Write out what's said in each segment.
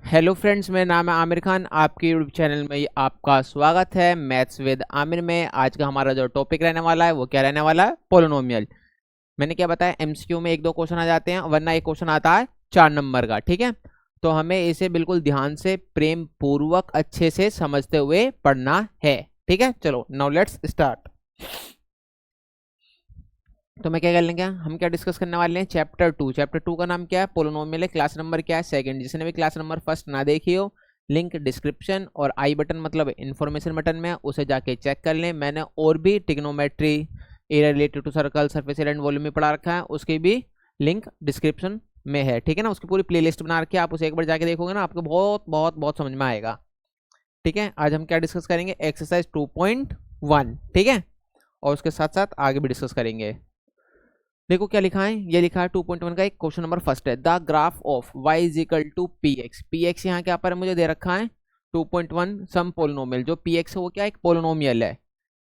Hello friends, मेरा नाम है आमिर खान। आपके यूट्यूब चैनल में आपका स्वागत है मैथ्स विद आमिर में। आज का हमारा जो टॉपिक रहने वाला है वो क्या रहने वाला है? पोलिनोमियल। मैंने क्या बताया, एमसीक्यू में एक दो क्वेश्चन आ जाते हैं, वरना एक क्वेश्चन आता है 4 नंबर का। ठीक है, तो हमें इसे बिल्कुल ध्यान से, प्रेम पूर्वक, अच्छे से समझते हुए पढ़ना है। ठीक है, चलो नाउ लेट्स स्टार्ट। तो मैं क्या कर लेंगे, हम क्या डिस्कस करने वाले हैं? चैप्टर 2 का नाम क्या है? पोलिनोमियल है। क्लास नंबर क्या है? सेकंड। जिसने भी क्लास नंबर फर्स्ट ना देखी हो, लिंक डिस्क्रिप्शन और आई बटन मतलब इन्फॉर्मेशन बटन में, उसे जाके चेक कर लें। मैंने और भी trigonometry, area related to circle, surface area and volume में पढ़ा रखा है, उसकी भी लिंक डिस्क्रिप्शन में है। ठीक है ना, उसकी पूरी प्ले लिस्ट बना रखी है, आप उसे एक बार जाके देखोगे ना, आपको बहुत बहुत बहुत समझ में आएगा। ठीक है, आज हम क्या डिस्कस करेंगे? एक्सरसाइज 2.1। ठीक है, और उसके साथ साथ आगे भी डिस्कस करेंगे। देखो क्या लिखा है, ये लिखा है 2.1 का एक क्वेश्चन नंबर फर्स्ट है। The graph of y is equal to P X. P X यहाँ क्या पर मुझे दे रखा है 2.1 सम पोलिनोमियल। जो पी एक्स है वो क्या है? एक पोलिनोमियल है।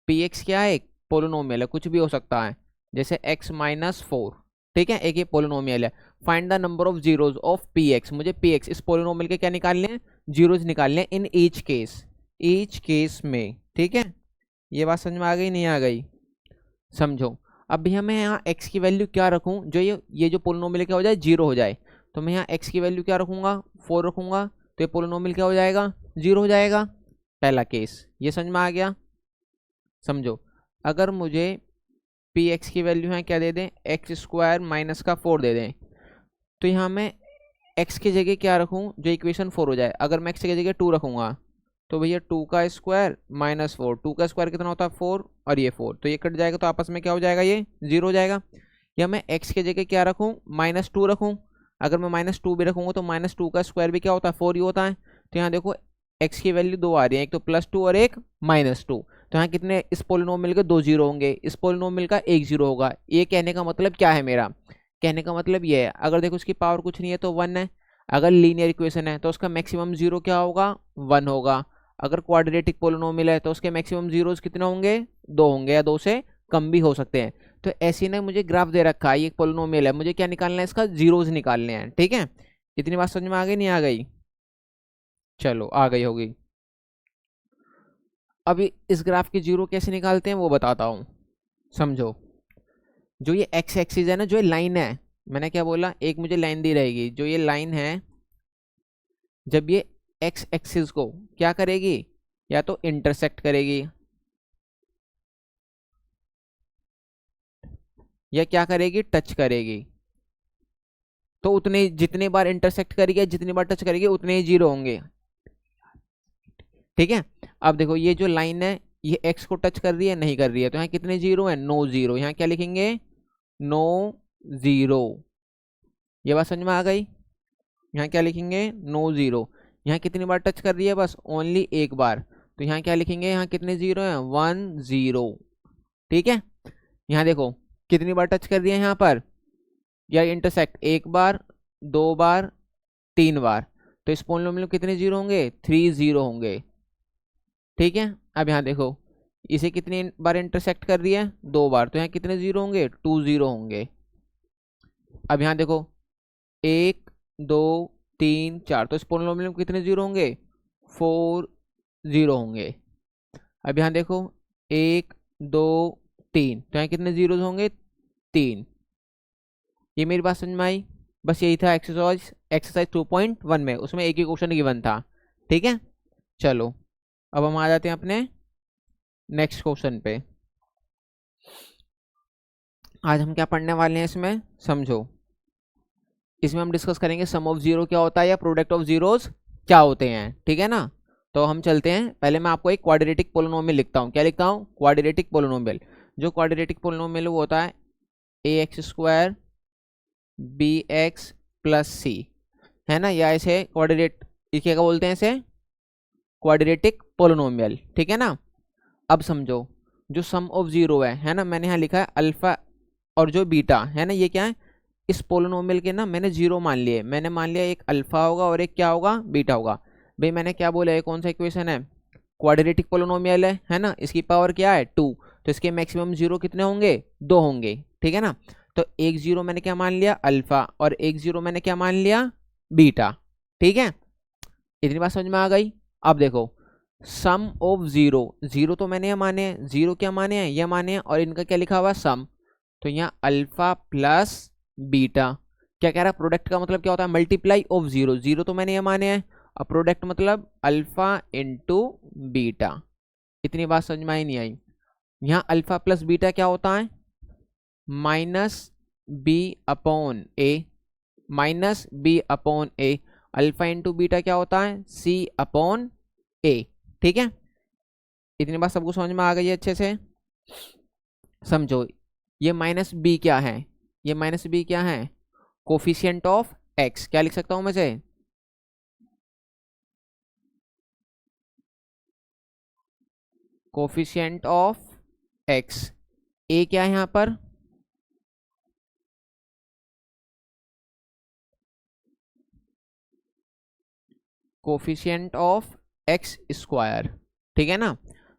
पी एक्स क्या है? एक पोलिनोमियल है, कुछ भी हो सकता है, जैसे x-4। ठीक है, एक ये पोलिनोमियल है। Find the number of zeros of P x. मुझे पी एक्स इस पोलिनोमियल के क्या निकालने हैं? जीरोज निकालने हैं इन ईच केस में। ठीक है, ये बात समझ में आ गई नहीं आ गई? समझो। अब भी हमें यहाँ x की वैल्यू क्या रखूँ जो ये जो पोलिनोमियल क्या हो जाए? जीरो हो जाए। तो मैं यहाँ x की वैल्यू क्या रखूँगा? 4 रखूँगा, तो ये पोलिनोमियल क्या हो जाएगा? जीरो हो जाएगा। पहला केस ये समझ में आ गया? समझो, अगर मुझे पी एक्स की वैल्यू है क्या दे दें? x² माइनस का 4 दे दें, तो यहाँ मैं x की जगह क्या रखूँ जो इक्वेशन 4 हो जाए? अगर मैं x की जगह 2 रखूँगा तो भैया 2 का स्क्वायर माइनस 4, 2 का स्क्वायर कितना होता है? 4, और ये 4, तो ये कट जाएगा, तो आपस में क्या हो जाएगा? ये जीरो हो जाएगा। या मैं x की जगह क्या रखूँ? -2 रखूँ। अगर मैं -2 भी रखूँगा तो -2 का स्क्वायर भी क्या होता है? 4 ही होता है। तो यहाँ देखो x की वैल्यू दो आ रही है, एक तो +2 और एक -2। तो यहाँ कितने इस पोलिनोमियल के? 2 जीरो होंगे, इस पोलिनोमियल का 1 जीरो होगा। ये कहने का मतलब क्या है मेरा? कहने का मतलब ये है, अगर देखो उसकी पावर कुछ नहीं है तो 1 है। अगर लीनियर इक्वेशन है तो उसका मैक्सिमम जीरो क्या होगा? 1 होगा। अगर क्वाड्रेटिक पोलिनोमियल है तो उसके मैक्सिमम जीरोस कितने होंगे? 2 होंगे, या 2 से कम भी हो सकते हैं। तो ऐसे ना मुझे ग्राफ दे रखा है, ये पोलिनोमियल है, मुझे क्या निकालना है? इसका जीरोस निकालने हैं। ठीक है, इतनी बात समझ में आ गई नहीं आ गई? चलो आ गई होगी। अभी इस ग्राफ के जीरो कैसे निकालते हैं वो बताता हूँ, समझो। जो ये एक्स एक्सिस है ना, जो ये लाइन है, मैंने क्या बोला? एक मुझे लाइन दी रहेगी, जो ये लाइन है, जब ये एक्स एक्सिस को क्या करेगी? या तो इंटरसेक्ट करेगी, या क्या करेगी? टच करेगी। तो उतने जितने बार इंटरसेक्ट करेगी, जितनी बार टच करेगी, उतने ही जीरो होंगे। ठीक है, अब देखो ये जो लाइन है ये एक्स को टच कर रही है? नहीं कर रही है, तो यहाँ कितने जीरो है? No zero. यहाँ क्या लिखेंगे? No zero. ये बात समझ में आ गई? यहाँ क्या लिखेंगे? No zero. यहाँ कितनी बार टच कर रही है? बस ओनली एक बार, तो यहाँ क्या लिखेंगे? यहाँ कितने जीरो हैं? 1 0। ठीक है, यहाँ देखो कितनी बार टच कर रही है यहाँ पर, या इंटरसेक्ट? एक बार, 2 बार, 3 बार। तो इस पोलिनोमियल में कितने जीरो होंगे? 3 जीरो होंगे। ठीक है, अब यहाँ देखो इसे कितनी बार इंटरसेक्ट कर रही है? 2 बार, तो यहाँ कितने जीरो होंगे? 2 जीरो होंगे। अब यहाँ देखो 1 2 3 4, तो इस पोलिनोमियल में कितने जीरो होंगे? 4 जीरो होंगे। अब यहाँ देखो 1 2 3, तो यहाँ कितने जीरो होंगे? 3। ये मेरी बात समझ में आई? बस यही था एक्सरसाइज 2.1 में, उसमें एक ही क्वेश्चन गिवन था। ठीक है, चलो अब हम आ जाते हैं अपने नेक्स्ट क्वेश्चन पे। आज हम क्या पढ़ने वाले हैं इसमें, समझो। इसमें हम डिस्कस करेंगे सम ऑफ जीरो क्या होता है, या प्रोडक्ट ऑफ जीरोस क्या होते हैं। ठीक है ना, तो हम चलते हैं। पहले मैं आपको एक क्वाड्रेटिक पोलिनोमियल लिखता हूँ। क्या लिखता हूँ? Quadratic polynomial. जो क्वाड्रेटिक पोलिनोमियल वो होता है ax² bx प्लस सी, है ना, या इसे क्वाड्रेट, इसे क्या बोलते हैं? इसे क्वाड्रेटिक पोलिनोमियल। ठीक है ना, अब समझो जो सम ऑफ जीरो है ना, मैंने यहाँ लिखा है अल्फा और जो बीटा है ना, ये क्या है? इस पोलिनोमियल के ना मैंने जीरो मान लिए। मैंने मान लिया एक अल्फा होगा और एक क्या होगा? बीटा होगा। भाई मैंने क्या बोला, ये कौन सा इक्वेशन है? क्वाड्रेटिक पोलिनोमियल है ना, इसकी पावर क्या है? 2, तो इसके मैक्सिमम जीरो कितने होंगे? 2 होंगे। ठीक है ना, तो एक जीरो मैंने क्या मान लिया? अल्फा, और एक जीरो मैंने क्या मान लिया? बीटा। ठीक है, इतनी बात समझ में आ गई। अब देखो सम ऑफ जीरो, जीरो तो मैंने ये माने हैं, जीरो क्या माने हैं, ये माने हैं, और इनका क्या लिखा हुआ है सम। तो यहाँ अल्फा प्लस बीटा क्या कह रहा है, प्रोडक्ट का मतलब क्या होता है मल्टीप्लाई ऑफ जीरो, जीरो तो मैंने ये माने हैं, और प्रोडक्ट मतलब अल्फा इंटू बीटा। इतनी बात समझ में आई नहीं आई। यहाँ अल्फा प्लस बीटा क्या होता है, minus B upon A, minus B upon A. Alpha into beta क्या होता है, सी अपॉन ए। ठीक है, इतनी बात सबको समझ में आ गई है अच्छे से। समझो ये माइनस बी क्या है, ये माइनस बी क्या है, कोफिशिएंट ऑफ एक्स। क्या लिख सकता हूं मैं से, कोफिशिएंट ऑफ एक्स। ए क्या है यहां पर, कोफिशिएंट ऑफ एक्स स्क्वायर। ठीक है ना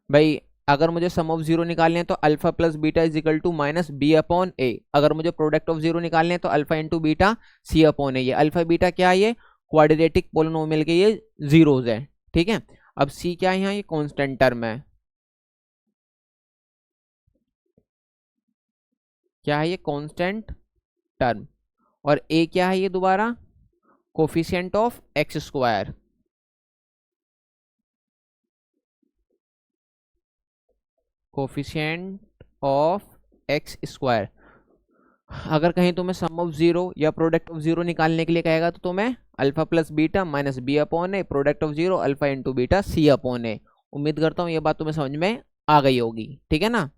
भाई। अगर मुझे सम ऑफ जीरो निकालने हैं तो alpha plus beta is equal to minus B upon A. अगर मुझे प्रोडक्ट ऑफ जीरो निकालने हैं तो alpha into beta C upon A. ये अल्फा बीटा क्या है, ये क्वाड्रेटिक पोलिनोमियल के ये जीरोज है। ठीक है, अब सी क्या है यहाँ, ये कांस्टेंट टर्म है। क्या है ये, कांस्टेंट टर्म। और ए क्या है ये दोबारा, coefficient of X square. Coefficient of X square. अगर कहीं तुम्हें सम ऑफ जीरो या प्रोडक्ट ऑफ जीरो निकालने के लिए कहेगा तो तुम्हें alpha plus beta minus B upon A, product of zero alpha into beta C upon A. उम्मीद करता हूँ ये बात तुम्हें समझ में आ गई होगी। ठीक है ना,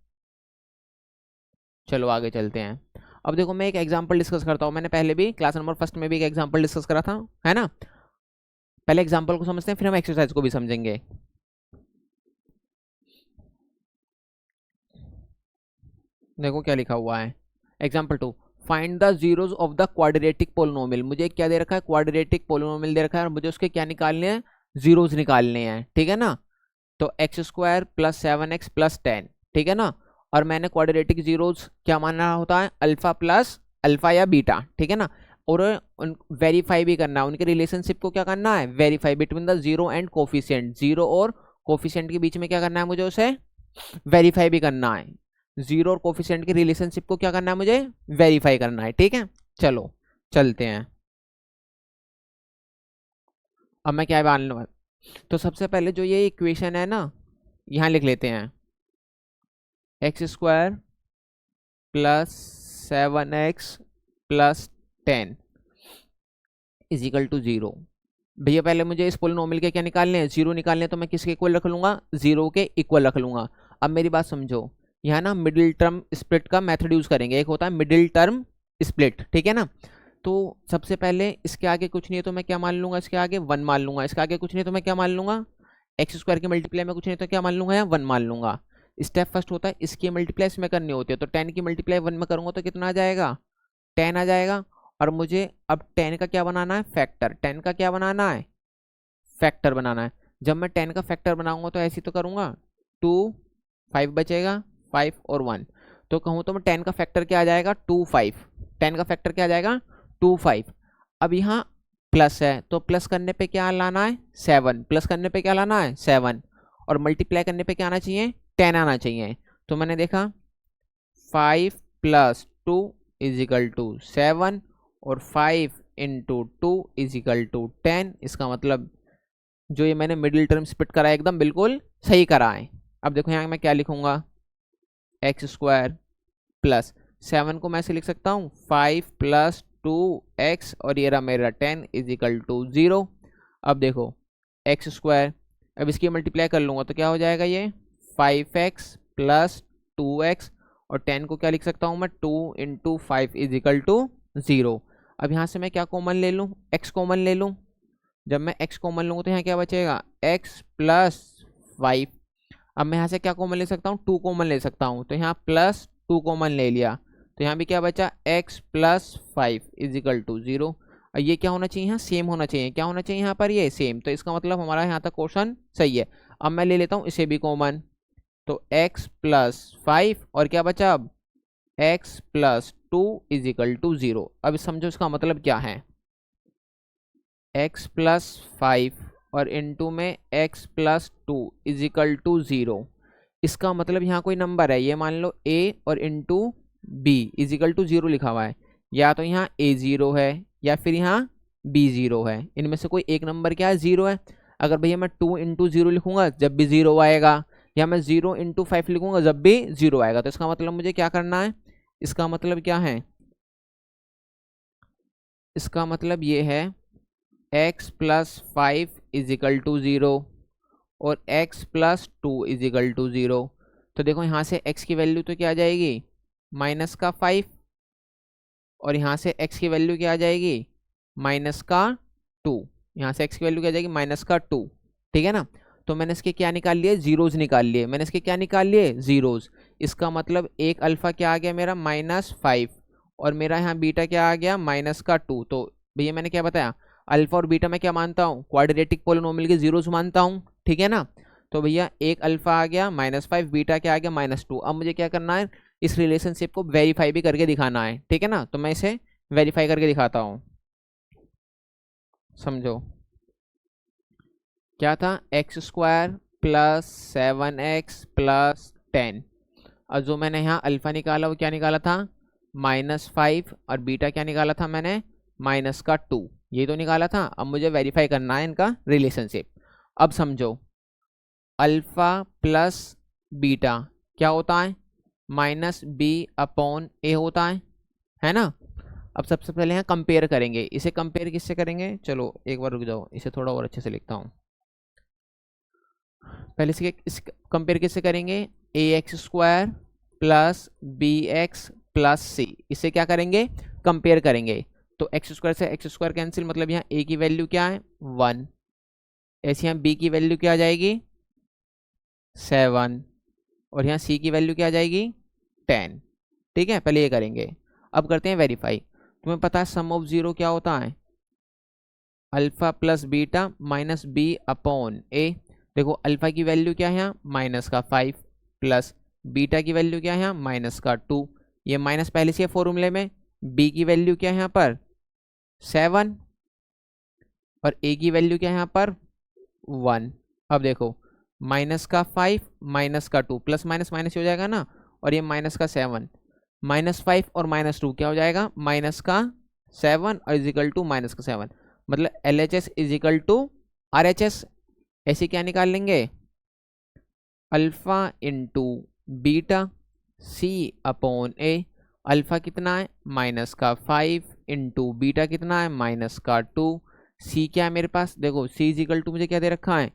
चलो आगे चलते हैं। अब देखो मैं एक एग्जांपल डिस्कस करता हूँ, मैंने पहले भी क्लास नंबर फर्स्ट में भी एक एग्जांपल डिस्कस करा था, है ना। पहले एग्जांपल को समझते हैं फिर हम एक्सरसाइज को भी समझेंगे। देखो क्या लिखा हुआ है, example 2, find the zeros of the quadratic polynomial. मुझे क्या दे रखा है, क्वाड्रेटिक पोलिनोमियल दे रखा है और मुझे उसके क्या निकालने हैं, जीरोज निकालने हैं। ठीक है ना, तो x square plus 7x plus 10। ठीक है ना, और मैंने क्वाड्रेटिक जीरोज क्या मानना होता है, अल्फा प्लस अल्फा या बीटा। ठीक है ना, और वेरीफाई भी करना है, उनके रिलेशनशिप को क्या करना है, verify between the zero and coefficient. Zero और कोफिशिएंट के बीच में क्या करना है मुझे, उसे वेरीफाई भी करना है। जीरो और कोफिशिएंट की रिलेशनशिप को क्या करना है, मुझे वेरीफाई करना है। ठीक है, चलो चलते हैं। अब मैं क्या मान लूँ, तो सबसे पहले जो ये इक्वेशन है ना, यहाँ लिख लेते हैं, X square plus 7x plus 10 is equal to zero. भैया पहले मुझे इस पोलिनोमियल के क्या निकालने हैं, जीरो निकालने हैं, तो मैं किसके इक्वल रख लूंगा, जीरो के इक्वल रख लूंगा। अब मेरी बात समझो, यहाँ ना मिडिल टर्म स्प्लिट का मेथड यूज करेंगे। एक होता है मिडिल टर्म स्प्लिट, ठीक है ना। तो सबसे पहले इसके आगे कुछ नहीं है तो मैं क्या मान लूंगा, इसके आगे वन मान लूंगा। इसके आगे कुछ नहीं तो मैं क्या मान लूंगा, एक्स स्क्वायर की मल्टीप्लाई में कुछ नहीं तो क्या मान लूंगा, या वन मान लूंगा। स्टेप फर्स्ट होता है इसकी मल्टीप्लाई इसमें करनी होती है, तो 10 की मल्टीप्लाई वन में करूंगा तो कितना आ जाएगा, 10 आ जाएगा। और मुझे अब 10 का क्या बनाना है, फैक्टर। 10 का क्या बनाना है, फैक्टर बनाना है। जब मैं 10 का फैक्टर बनाऊंगा तो ऐसे तो करूंगा, 2 5 बचेगा, 5 और 1। तो कहूँ तो मैं 10 का फैक्टर क्या आ जाएगा, 2 5। 10 का फैक्टर क्या आ जाएगा, 2 5। अब यहाँ प्लस है तो प्लस करने पे क्या लाना है, 7। प्लस करने पे क्या लाना है, 7। और मल्टीप्लाई करने पे क्या आना चाहिए, 10 आना चाहिए। तो मैंने देखा 5 प्लस 2 इज इक्वल टू 7 और 5 इंटू 2 इज इक्वल टू 10। इसका मतलब जो ये मैंने मिडिल टर्म स्प्लिट करा है एकदम बिल्कुल सही करा है। अब देखो यहाँ मैं क्या लिखूंगा, एक्स स्क्वायर प्लस 7 को मैं ऐसे लिख सकता हूँ 5 प्लस 2x और ये रहा मेरा 10 इज इक्वल टू 0। अब देखो एक्स स्क्वायर, अब इसकी मल्टीप्लाई कर लूँगा तो क्या हो जाएगा, ये 5x प्लस 2x और 10 को क्या लिख सकता हूँ मैं, 2 इंटू 5 इज इक्वल टू 0। अब यहाँ से मैं क्या कॉमन ले लूँ, x कॉमन ले लूँ। जब मैं x कॉमन लूँगा तो यहाँ क्या बचेगा, x प्लस 5। अब मैं यहाँ से क्या कॉमन ले सकता हूँ, 2 कॉमन ले सकता हूँ, तो यहाँ प्लस 2 कॉमन ले लिया तो यहाँ भी क्या बचा, x plus 5 is equal to 0। और ये क्या होना चाहिए, यहाँ सेम होना चाहिए। क्या होना चाहिए यहाँ पर, ये सेम। तो इसका मतलब हमारा यहाँ तक क्वेश्चन सही है। अब मैं ले लेता हूँ इसे भी कॉमन, तो x प्लस 5 और क्या बचा अब, x plus 2 is equal to 0। अब समझो इसका मतलब क्या है, x प्लस 5 और इनटू में x plus 2 is equal to 0। इसका मतलब यहाँ कोई नंबर है, ये मान लो a और into b is equal to 0 लिखा हुआ है, या तो यहाँ a 0 है या फिर यहाँ b 0 है, इनमें से कोई एक नंबर क्या है, 0 है। अगर भैया मैं 2 इंटू 0 लिखूंगा जब भी 0 आएगा, या मैं 0 इंटू 5 लिखूंगा जब भी 0 आएगा, तो इसका मतलब मुझे क्या करना है, इसका मतलब क्या है, इसका मतलब ये है x plus 5 is equal to 0 और x plus 2 is equal to 0। तो देखो यहाँ से x की वैल्यू तो क्या आ जाएगी, माइनस का 5, और यहाँ से x की वैल्यू क्या आ जाएगी, माइनस का 2। यहाँ से x की वैल्यू क्या आ जाएगी, माइनस का 2। ठीक है ना। तो मैंने इसके क्या निकाल लिए, जीरोज निकाल लिए, मैंने इसके क्या निकाल लिए, जीरोज। इसका मतलब एक अल्फा क्या आ गया मेरा, -5, और मेरा यहाँ बीटा क्या आ गया, माइनस का 2। तो भैया मैंने क्या बताया, अल्फा और बीटा मैं क्या मानता हूँ, क्वाड्रेटिक पोलिनोमियल के जीरोज मानता हूँ। ठीक है ना। तो भैया एक अल्फा आ गया -5, बीटा क्या आ गया -2। अब मुझे क्या करना है, इस रिलेशनशिप को वेरीफाई भी करके दिखाना है। ठीक है ना। तो मैं इसे वेरीफाई करके दिखाता हूँ, समझो। क्या था, x² प्लस 7x प्लस 10, और जो मैंने यहाँ अल्फा निकाला वो क्या निकाला था, -5, और बीटा क्या निकाला था मैंने, माइनस का 2, ये तो निकाला था। अब मुझे वेरीफाई करना है इनका रिलेशनशिप। अब समझो, अल्फा प्लस बीटा क्या होता है, -b/a होता है ना। अब सबसे पहले यहाँ कंपेयर करेंगे, इसे कंपेयर किससे करेंगे, चलो एक बार रुक जाओ, इसे थोड़ा और अच्छे से लिखता हूँ। पहले इस कंपेयर किससे करेंगे, ax² plus bx plus c, इसे क्या करेंगे, कंपेयर करेंगे। तो x² से x² कैंसिल, मतलब यहाँ a की वैल्यू क्या है, 1, ऐसे यहाँ b की वैल्यू क्या आ जाएगी, 7, और यहाँ c की वैल्यू क्या आ जाएगी, 10। ठीक है, पहले ये करेंगे। अब करते हैं वेरीफाई। तुम्हें पता है सम ऑफ जीरो क्या होता है, alpha plus beta minus b/a। देखो अल्फा की वैल्यू क्या है यहाँ, -5, प्लस बीटा की वैल्यू क्या है यहाँ, -2। ये माइनस पहले से है फॉर्मूले में। b की वैल्यू क्या है यहाँ पर, 7, और a की वैल्यू क्या है यहाँ पर, 1। अब देखो -5 -2 प्लस माइनस माइनस हो जाएगा ना, और ये -7, -5 और -2 क्या हो जाएगा, -7 और इजिकल टू -7, मतलब LHS इजिकल टू RHS। ऐसे क्या निकाल लेंगे, alpha into beta c/a। Alpha कितना है, -5, इंटू बीटा कितना है, -2। c क्या है मेरे पास, देखो c इजिकल टू मुझे क्या दे रखा है,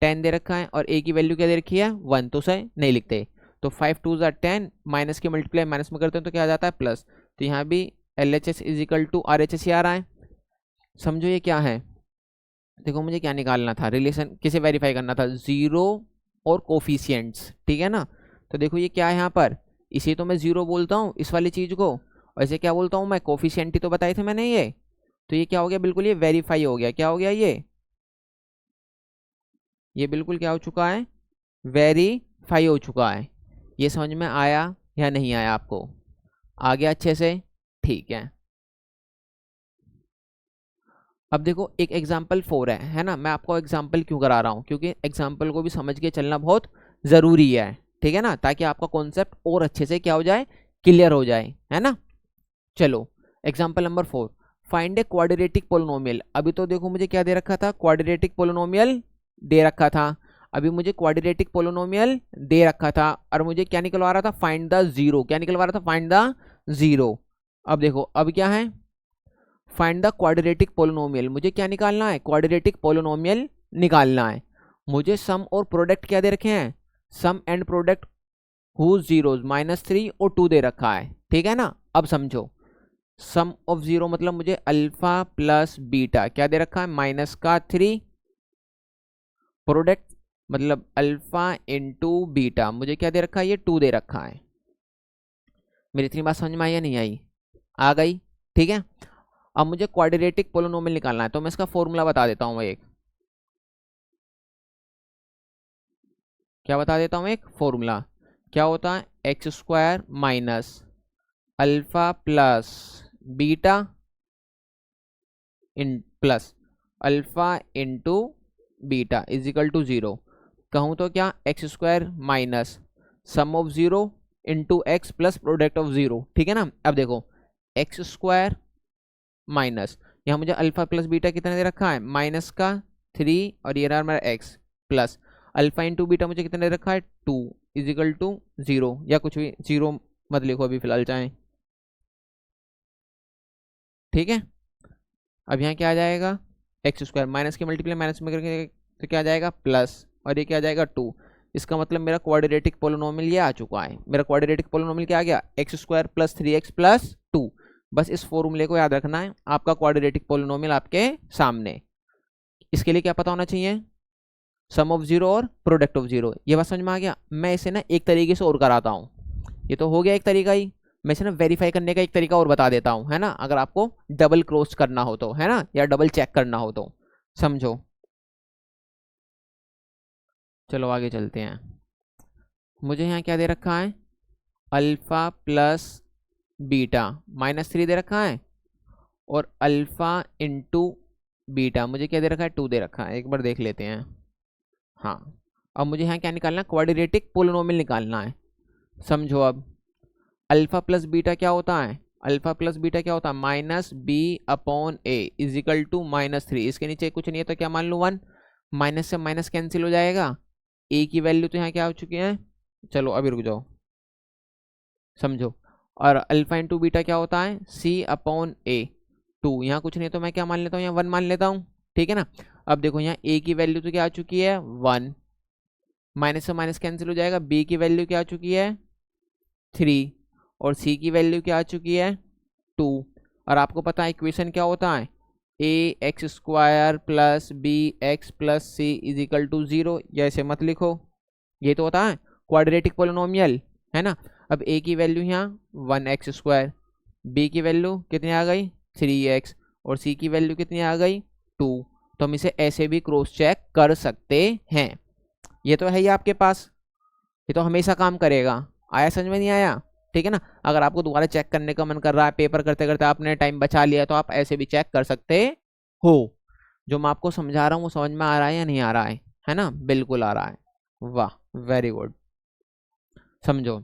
10 दे रखा है, और a की वैल्यू क्या दे रखी है, 1, तो उसे नहीं लिखते। तो 5 2 ज़ा 10, माइनस के मल्टीप्लाई माइनस में करते हैं तो क्या आ जाता है, प्लस। तो यहाँ भी LHS इजिकल टू RHS ही आ रहा है। समझो ये क्या है, देखो मुझे क्या निकालना था, रिलेशन किसे वेरीफाई करना था, जीरो और कोफिशिएंट्स। ठीक है ना। तो देखो ये क्या है यहाँ पर, इसे तो मैं जीरो बोलता हूँ इस वाली चीज को, और इसे क्या बोलता हूँ मैं, कोफिशिएंट ही तो बताए थे मैंने ये। तो ये क्या हो गया, बिल्कुल ये वेरीफाई हो गया। क्या हो गया ये बिल्कुल क्या हो चुका है, वेरीफाई हो चुका है। ये समझ में आया या नहीं आया आपको, आ गया अच्छे से, ठीक है। अब देखो एक एग्जाम्पल 4 है ना। मैं आपको एग्जाम्पल क्यों करा रहा हूँ, क्योंकि एग्जाम्पल को भी समझ के चलना बहुत ज़रूरी है। ठीक है ना, ताकि आपका कॉन्सेप्ट और अच्छे से क्या हो जाए, क्लियर हो जाए, है ना। चलो example number 4, find a quadratic polynomial. अभी तो देखो मुझे क्या दे रखा था, क्वाड्रेटिक पोलिनोमियल दे रखा था। अभी मुझे क्वाड्रेटिक पोलिनोमियल दे रखा था, और मुझे क्या निकलवा रहा था, फाइंड द जीरो। क्या निकलवा रहा था, फाइंड द जीरो। अब देखो अब क्या है, फाइंड द क्वाड्रेटिक पोलिनोमियल। मुझे क्या निकालना है, क्वाड्रेटिक पोलिनोमियल निकालना है। मुझे सम और प्रोडक्ट क्या दे रखे हैं, सम एंड प्रोडक्ट हुज जीरोज -3 और 2 दे रखा है। ठीक है ना। अब समझो, सम ऑफ जीरो मतलब मुझे अल्फा प्लस बीटा क्या दे रखा है, -3, प्रोडक्ट मतलब अल्फा इंटू बीटा मुझे क्या दे रखा है, ये 2 दे रखा है। मेरी इतनी बात समझ में आई या नहीं आई, आ गई। ठीक है। अब मुझे क्वाड्रेटिक पोलिनोमियल निकालना है, तो मैं इसका फॉर्मूला बता देता हूँ एक, क्या बता देता हूँ, एक फॉर्मूला क्या होता है, x² minus alpha plus beta in plus alpha into beta is equal to 0, कहूँ तो क्या X square minus sum of 0 into X plus product of 0, ठीक है ना। अब देखो एक्स स्क्वायर माइनस, यहाँ मुझे अल्फा प्लस बीटा कितना दे रखा है माइनस का 3 और ये रहा मेरा x plus alpha into beta मुझे कितना दे रखा है 2 इज इक्वल टू 0, या कुछ भी 0 मत लिखो अभी फिलहाल चाहें, ठीक है। अब यहाँ क्या आ जाएगा एक्स स्क्वायर माइनस के मल्टीप्लाई माइनस में करके तो क्या आ जाएगा प्लस, और ये क्या आ जाएगा 2। इसका मतलब मेरा क्वाड्रेटिक पोलिनोमियल ये आ चुका है। मेरा क्वाड्रेटिक पोलिनोमियल क्या आ गया x square plus 3x plus 2। बस इस फॉर्मूले को याद रखना है, आपका क्वाड्रेटिक पोलिनोमियल आपके सामने। इसके लिए क्या पता होना चाहिए सम ऑफ 0 और प्रोडक्ट ऑफ 0। ये बात समझ में आ गया। मैं इसे ना एक तरीके से और कराता हूँ, ये तो हो गया एक तरीका ही, मैं इसे ना वेरीफाई करने का एक तरीका और बता देता हूँ, है ना, अगर आपको डबल क्रॉस करना हो तो, है ना, या डबल चेक करना हो तो समझो। चलो आगे चलते हैं। मुझे यहाँ क्या दे रखा है अल्फा प्लस बीटा -3 दे रखा है, और अल्फा इंटू बीटा मुझे क्या दे रखा है 2 दे रखा है। एक बार देख लेते हैं। हाँ, अब मुझे यहाँ क्या निकालना है क्वाड्रेटिक पोलिनोमियल निकालना है। समझो अब अल्फा प्लस बीटा क्या होता है, अल्फा प्लस बीटा क्या होता है minus B upon A is equal to -3। इसके नीचे कुछ नहीं है तो क्या मान लूँ 1, माइनस से माइनस कैंसिल हो जाएगा, ए की वैल्यू तो यहाँ क्या हो चुकी है, चलो अभी रुक जाओ समझो। और अल्फा इंटू बीटा क्या होता है सी अपॉन ए 2, यहाँ कुछ नहीं तो मैं क्या मान लेता हूँ यहाँ 1 मान लेता हूँ, ठीक है ना। अब देखो यहाँ ए की वैल्यू तो क्या आ चुकी है 1, माइनस से माइनस कैंसिल हो जाएगा, बी की वैल्यू क्या आ चुकी है 3, और सी की वैल्यू क्या आ चुकी है 2। और आपको पता है इक्वेशन क्या होता है A X square plus B X plus C is equal to 0, या ऐसे मत लिखो, ये तो होता है क्वाड्रेटिक पोलिनोमियल, है ना। अब ए की वैल्यू यहाँ 1x स्क्वायर, बी की वैल्यू कितनी आ गई 3x, और सी की वैल्यू कितनी आ गई 2। तो हम इसे ऐसे भी क्रॉस चेक कर सकते हैं। ये तो है ही आपके पास, ये तो हमेशा काम करेगा। आया समझ में नहीं आया, ठीक है ना। अगर आपको दोबारा चेक करने का मन कर रहा है, पेपर करते करते आपने टाइम बचा लिया, तो आप ऐसे भी चेक कर सकते हो। जो मैं आपको समझा रहा हूँ वो समझ में आ रहा है या नहीं आ रहा है ना, बिल्कुल आ रहा है, वाह वेरी गुड। समझो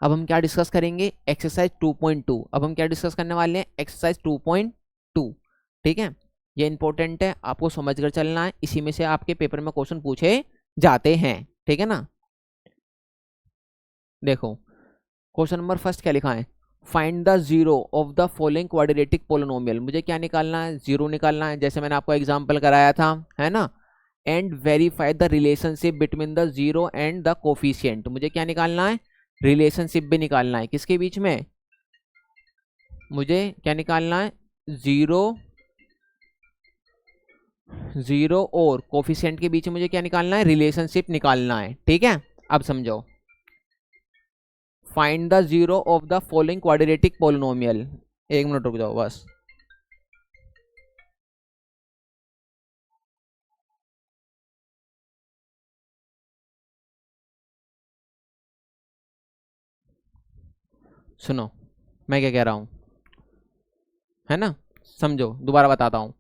अब हम क्या डिस्कस करेंगे एक्सरसाइज 2.2। अब हम क्या डिस्कस करने वाले हैं एक्सरसाइज 2.2, ठीक है। ये इंपॉर्टेंट है, आपको समझ कर चलना है, इसी में से आपके पेपर में क्वेश्चन पूछे जाते हैं, ठीक है ना। देखो क्वेश्चन नंबर फर्स्ट क्या लिखा है find the zero of the following quadratic polynomial. मुझे क्या निकालना है जीरो निकालना है, जैसे मैंने आपको एग्जांपल कराया था, है ना। And verify the relationship between the zero and the coefficient. मुझे क्या निकालना है रिलेशनशिप भी निकालना है, किसके बीच में, मुझे क्या निकालना है जीरो और कोफिशिएंट के बीच में मुझे क्या निकालना है रिलेशनशिप निकालना है, ठीक है। अब समझो find the zero of the following quadratic polynomial. एक मिनट रुक जाओ बस। सुनो मैं क्या कह रहा हूं, है ना, समझो दोबारा बताता हूं।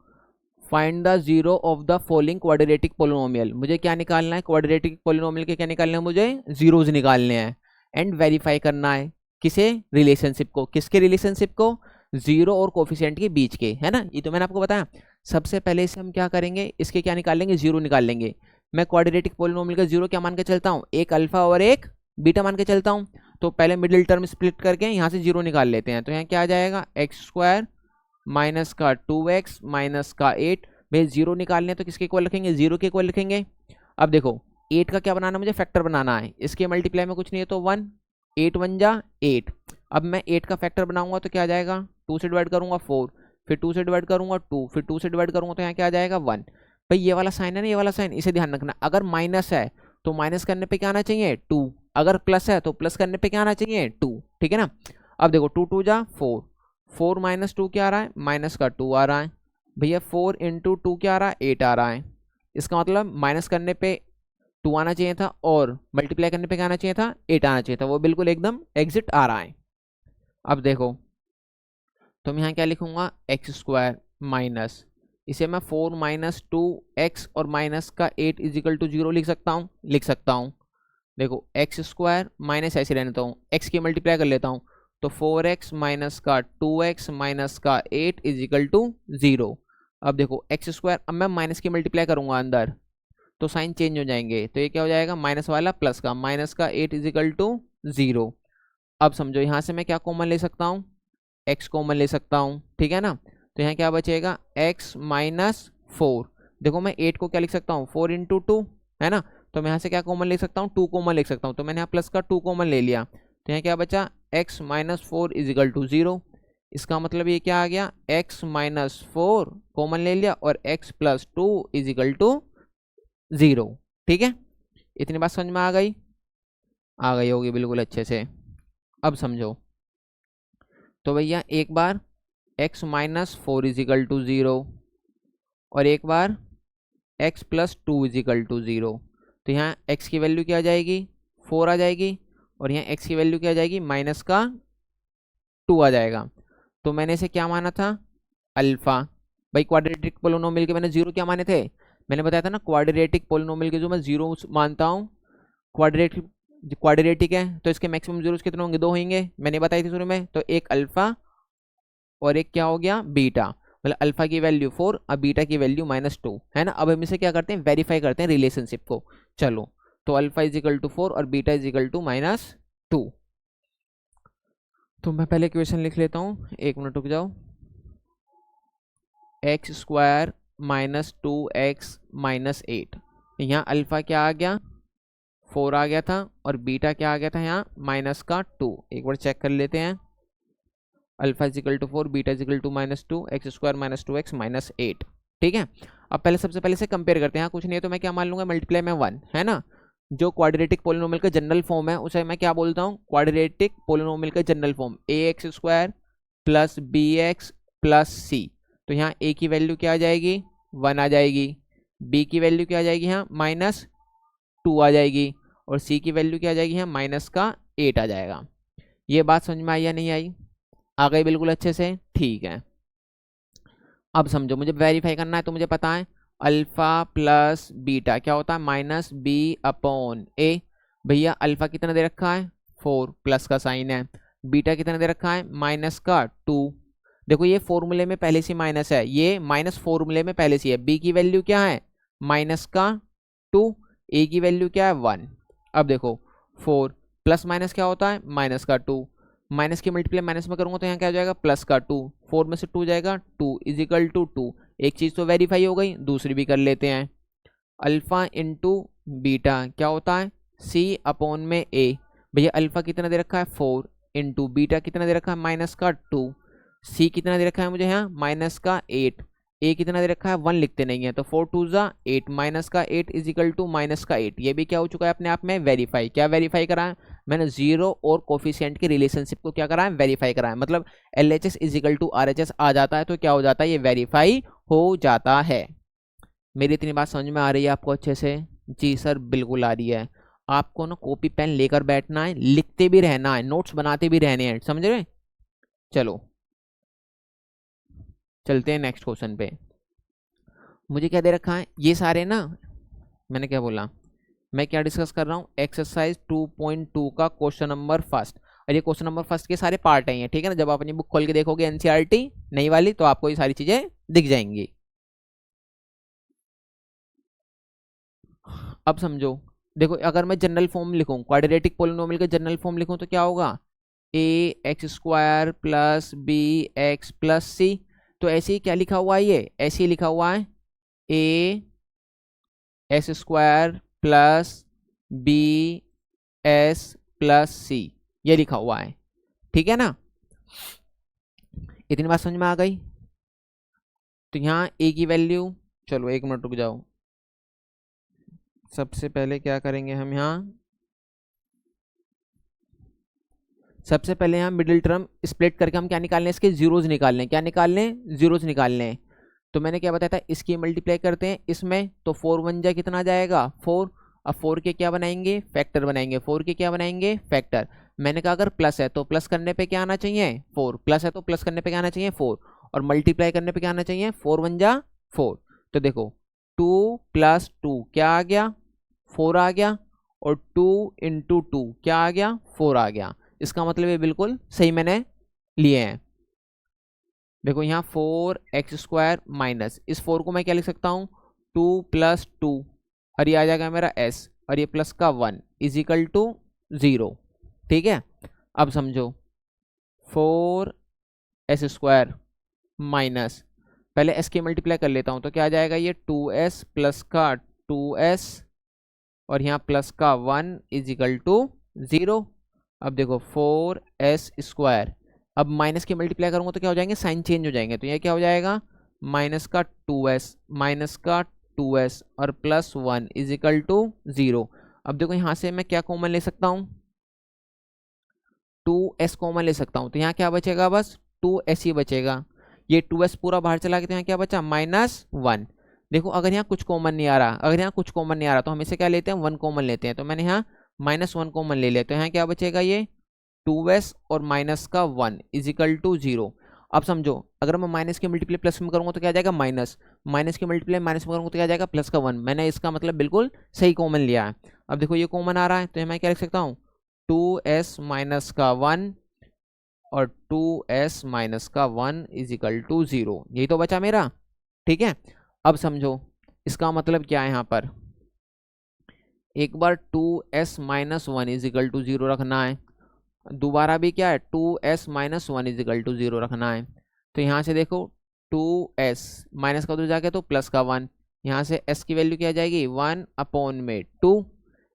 Find the zero of the following quadratic polynomial. मुझे क्या निकालना है क्वाड्रेटिक पोलिनोमियल के क्या निकालने हैं मुझे जीरोज निकालने हैं। एंड वेरीफाई करना है किसे रिलेशनशिप को, किसके रिलेशनशिप को जीरो और कोफिशिएंट के बीच के, है ना। ये तो मैंने आपको बताया। सबसे पहले इसे हम क्या करेंगे इसके क्या निकालेंगे जीरो निकाल लेंगे। मैं क्वाड्रेटिक पोलिनोमियल का जीरो क्या मान के चलता हूँ एक अल्फा और एक बीटा मान के चलता हूँ। तो पहले मिडिल टर्म स्प्लिट करके यहाँ से जीरो निकाल लेते हैं। तो यहाँ क्या आ जाएगा एक्स स्क्वायर माइनस का 2x माइनस का 8। भाई जीरो निकालने तो किसके इक्वल रखेंगे जीरो के इक्वल रखेंगे। अब देखो 8 का क्या बनाना मुझे फैक्टर बनाना है, इसके मल्टीप्लाई में कुछ नहीं है तो 1, 8 1 जा 8। अब मैं 8 का फैक्टर बनाऊंगा तो क्या आ जाएगा 2 से डिवाइड करूंगा 4, फिर 2 से डिवाइड करूंगा 2, फिर 2 से डिवाइड करूंगा तो यहाँ क्या आ जाएगा 1। भाई ये वाला साइन है ना, ये वाला साइन इसे ध्यान रखना। अगर माइनस है तो माइनस करने पे क्या आना चाहिए 2, अगर प्लस है तो प्लस करने पे क्या आना चाहिए 2, ठीक है ना। अब देखो 2 2 जा 4, 4 माइनस 2 क्या आ रहा है माइनस का 2 आ रहा है। भैया 4 इंटू 2 क्या आ रहा है 8 आ रहा है। इसका मतलब माइनस करने पे 2 आना चाहिए था और मल्टीप्लाई करने पे क्या आना चाहिए था 8 आना चाहिए था, वो बिल्कुल एकदम एग्जिट आ रहा है। अब देखो तो मैं यहाँ क्या लिखूंगा एक्स स्क्वायर माइनस इसे मैं 4 माइनस 2x और माइनस का 8 इजिकल टू 0 लिख सकता हूँ। देखो एक्स स्क्वायर माइनस ऐसे रहने देता हूँ, एक्स की मल्टीप्लाई कर लेता हूँ, तो 4x माइनस का 2x माइनस का 8 इजिकल टू 0। अब देखो एक्स स्क्वायर, अब मैं माइनस की मल्टीप्लाई करूंगा अंदर तो साइन चेंज हो जाएंगे, तो ये क्या हो जाएगा माइनस वाला प्लस का, माइनस का 8 इजिकल टू 0। अब समझो यहाँ से मैं क्या कॉमन ले सकता हूँ, x कॉमन ले सकता हूँ, ठीक है ना। तो यहाँ क्या बचेगा x माइनस 4। देखो मैं 8 को क्या लिख सकता हूँ 4 इंटू 2, है ना। तो मैं यहाँ से क्या कॉमन ले सकता हूँ 2 कॉमन लिख सकता हूँ, तो मैंने यहाँ प्लस का 2 कॉमन ले लिया, तो यहाँ क्या बचा x माइनस 4 इजिकल टू 0। इसका मतलब ये क्या आ गया x माइनस 4 कॉमन ले लिया और x प्लस 2 इजिकल टू 0। ठीक है, इतनी बात समझ में आ गई होगी बिल्कुल अच्छे से। अब समझो, तो भैया एक बार x माइनस 4 इजिकल टू 0 और एक बार x प्लस 2 इजिकल टू 0। तो यहाँ x की वैल्यू क्या आ जाएगी 4 आ जाएगी, और यहाँ x की वैल्यू क्या आ जाएगी माइनस का 2 आ जाएगा। तो मैंने इसे क्या माना था अल्फा। भाई क्वाड्रेटिक पोलिनोमियल के मैंने 0 क्या माने थे, मैंने बताया था ना क्वाड्रेटिक पोलिनोमियल के जो मैं 0 मानता हूँ, क्वाड्रेटिक है तो इसके मैक्सिमम जीरोस कितने होंगे 2 होंगे, मैंने बताई थी शुरू में। तो एक अल्फा और एक क्या हो गया बीटा, मतलब अल्फा की वैल्यू 4 और बीटा की वैल्यू -2, है ना। अब हम इसे क्या करते हैं वेरीफाई करते हैं रिलेशनशिप को। चलो, तो अल्फा इजिकल टू 4 और बीटा इजिकल टू -2। तो मैं पहले इक्वेशन लिख लेता हूँ, एक मिनट रुक जाओ। X square minus 2x minus 8, यहाँ अल्फा क्या आ गया 4 आ गया था और बीटा क्या आ गया था यहाँ माइनस का 2। एक बार चेक कर लेते हैं, alpha is equal to 4 beta is equal to -2 X square minus 2x minus 8। ठीक है, अब पहले सबसे पहले से कंपेयर करते हैं। यहाँ कुछ नहीं है तो मैं क्या मान लूंगा मल्टीप्लाई में 1, है ना। जो क्वाड्रेटिक पोलिनोमियल का जनरल फॉर्म है उसे मैं क्या बोलता हूँ क्वाड्रेटिक पोलिनोमियल का general form ax square plus bx plus c। तो यहाँ a की वैल्यू क्या आ जाएगी 1 आ जाएगी, b की वैल्यू क्या आ जाएगी यहाँ -2 आ जाएगी, और c की वैल्यू क्या आ जाएगी यहाँ माइनस का 8 आ जाएगा। ये बात समझ में आई या नहीं आई, आ गई बिल्कुल अच्छे से, ठीक है। अब समझो मुझे वेरीफाई करना है, तो मुझे पता है अल्फा प्लस बीटा क्या होता है -b/a। भैया अल्फा कितना दे रखा है 4 प्लस का साइन है, बीटा कितना दे रखा है माइनस का 2। देखो ये फॉर्मूले में पहले से माइनस है, ये माइनस फॉर्मूले में पहले से है। b की वैल्यू क्या है माइनस का 2, a की वैल्यू क्या है 1। अब देखो 4 प्लस माइनस क्या होता है माइनस का 2, माइनस की मल्टीप्लाई माइनस में करूंगा तो यहाँ क्या हो जाएगा प्लस का 2, 4 में से 2 जाएगा 2 इजिकल टू 2। एक चीज़ तो वेरीफाई हो गई, दूसरी भी कर लेते हैं। अल्फा इंटू बीटा क्या होता है c/a। भैया अल्फा कितना दे रखा है 4 इंटू बीटा कितना दे रखा है माइनस का 2, c कितना दे रखा है मुझे यहाँ माइनस का 8, a कितना दे रखा है 1 लिखते नहीं है, तो 4 2 जा 8 माइनस का 8 इजिकल टू माइनस का 8। ये भी क्या हो चुका है अपने आप में वेरीफाई। क्या वेरीफाई करा है मैंने, जीरो और कोफिशिएंट की रिलेशनशिप को क्या करा है वेरीफाई करा है। मतलब LHS इजिकल टू RHS आ जाता है तो क्या हो जाता है ये वेरीफाई हो जाता है। मेरी इतनी बात समझ में आ रही है आपको अच्छे से? जी सर बिल्कुल आ रही है। आपको ना कॉपी पेन लेकर बैठना है, लिखते भी रहना है, नोट्स बनाते भी रहने हैं, समझ रहे। चलो चलते हैं नेक्स्ट क्वेश्चन पे। मुझे क्या दे रखा है ये सारे ना, मैंने क्या बोला, मैं क्या डिस्कस कर रहा हूँ एक्सरसाइज 2.2 का क्वेश्चन नंबर फर्स्ट। और ये क्वेश्चन नंबर फर्स्ट के सारे पार्ट हैं, ठीक है ना। जब आप अपनी बुक खोल के देखोगे NCERT नई वाली तो आपको ये सारी चीजें दिख जाएंगी। अब समझो, देखो अगर मैं जनरल फॉर्म लिखूं क्वाड्रेटिक पोलिनोमियल का जनरल फॉर्म लिखूं तो क्या होगा ax square plus bx plus c। तो ऐसे ही क्या लिखा हुआ है, ये ऐसे ही लिखा हुआ है as square plus bs plus c, ये लिखा हुआ है, ठीक है ना। इतनी बात समझ में आ गई। तो यहाँ a की वैल्यू, चलो एक मिनट रुक जाओ, सबसे पहले क्या करेंगे हम यहाँ, सबसे पहले यहाँ मिडिल टर्म स्प्लिट करके हम क्या निकालने इसके जीरोज निकालने, क्या निकालने जीरोज निकालने। तो मैंने क्या बताया था इसकी मल्टीप्लाई करते हैं इसमें, तो 4 1 जा कितना आ जाएगा 4। अब 4 के क्या बनाएंगे फैक्टर बनाएंगे, 4 के क्या बनाएंगे फैक्टर। मैंने कहा अगर प्लस है तो प्लस करने पे क्या आना चाहिए 4, प्लस है तो प्लस करने पे क्या आना चाहिए 4, और मल्टीप्लाई करने पे क्या आना चाहिए 4 1 जा 4। तो देखो 2 + 2 क्या आ गया, 4 आ गया, और 2 × 2 क्या आ गया, 4 आ गया। इसका मतलब ये बिल्कुल सही मैंने लिए हैं। देखो यहाँ 4x² माइनस, इस 4 को मैं क्या लिख सकता हूँ, 2 + 2, और ये आ जाएगा मेरा s, और ये प्लस का 1 = 0। ठीक है, अब समझो 4s² माइनस, पहले s की मल्टीप्लाई कर लेता हूँ, तो क्या आ जाएगा, ये 2s प्लस का 2s, और यहाँ प्लस का 1 = 0। अब देखो 4s², अब माइनस की मल्टीप्लाई करूँगा तो क्या हो जाएंगे, साइन चेंज हो जाएंगे, तो ये क्या हो जाएगा, माइनस का 2s माइनस का 2s और प्लस 1 = 0। अब देखो यहाँ से मैं क्या कॉमन ले सकता हूँ, 2s कॉमन ले सकता हूँ, तो यहाँ क्या बचेगा, बस 2s ही बचेगा। ये 2s पूरा बाहर चला गया, तो यहाँ क्या बचा, -1। देखो अगर यहाँ कुछ कॉमन नहीं आ रहा, अगर यहाँ कुछ कॉमन नहीं आ रहा तो हम इसे क्या लेते हैं, 1 कॉमन लेते हैं। तो मैंने यहाँ -1 कॉमन ले लिया, तो यहाँ क्या बचेगा, ये 2s और माइनस का 1 = 0। अब समझो अगर मैं माइनस की मल्टीप्लाई प्लस में करूँगा तो क्या आ जाएगा, माइनस की मल्टीप्लाई माइनस में करूँगा तो क्या आ जाएगा, प्लस का 1। मैंने इसका मतलब बिल्कुल सही कॉमन लिया है। अब देखो ये कॉमन आ रहा है, तो मैं क्या लिख सकता हूँ, 2s माइनस का 1 और 2s माइनस का 1 = 0। यही तो बचा मेरा। ठीक है, अब समझो इसका मतलब क्या है, यहाँ पर एक बार 2s माइनस 1 = 0 रखना है, दोबारा भी क्या है, 2s माइनस 1 = 0 रखना है। तो यहाँ से देखो 2s माइनस का उधर जाके तो प्लस का 1, यहाँ से s की वैल्यू क्या आ जाएगी, 1/2।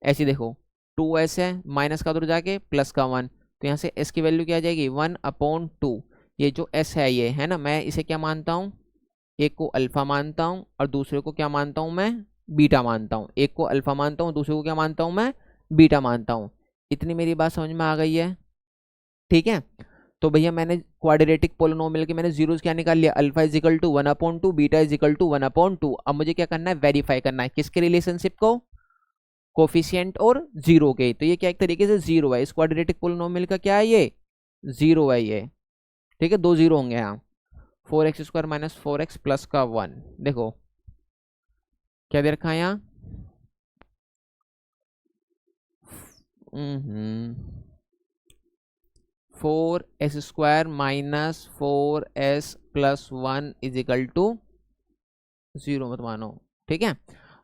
ऐसे देखो 2s है, माइनस का उधर जाके प्लस का 1, तो यहाँ से s की वैल्यू क्या आ जाएगी, 1/2। ये जो s है ये है ना, मैं इसे क्या मानता हूँ, एक को अल्फा मानता हूँ और दूसरे को क्या मानता हूँ, मैं बीटा मानता हूँ। एक को अल्फा मानता हूँ, दूसरे को क्या मानता हूँ, मैं बीटा मानता हूँ। इतनी मेरी बात समझ में आ गई है। ठीक है, तो भैया मैंने क्वाड्रेटिक पोलिनोमियल के मैंने जीरोस क्या निकाल लिया, अल्फा = 1/2, बीटा = 1/2। अब मुझे क्या करना है, वेरीफाई करना है किसके रिलेशनशिप को, कोफिशिएंट और जीरो के। तो ये क्या एक तरीके से जीरो है, इस क्वाड्रेटिक पोलिनोमियल का क्या है, ये जीरो है ये। ठीक है, 2 जीरो होंगे यहाँ, 4x² माइनस 4x प्लस का 1। देखो क्या दे रखा है यहाँ, 4s² माइनस 4s प्लस 1 = 0 मत मानो। ठीक है,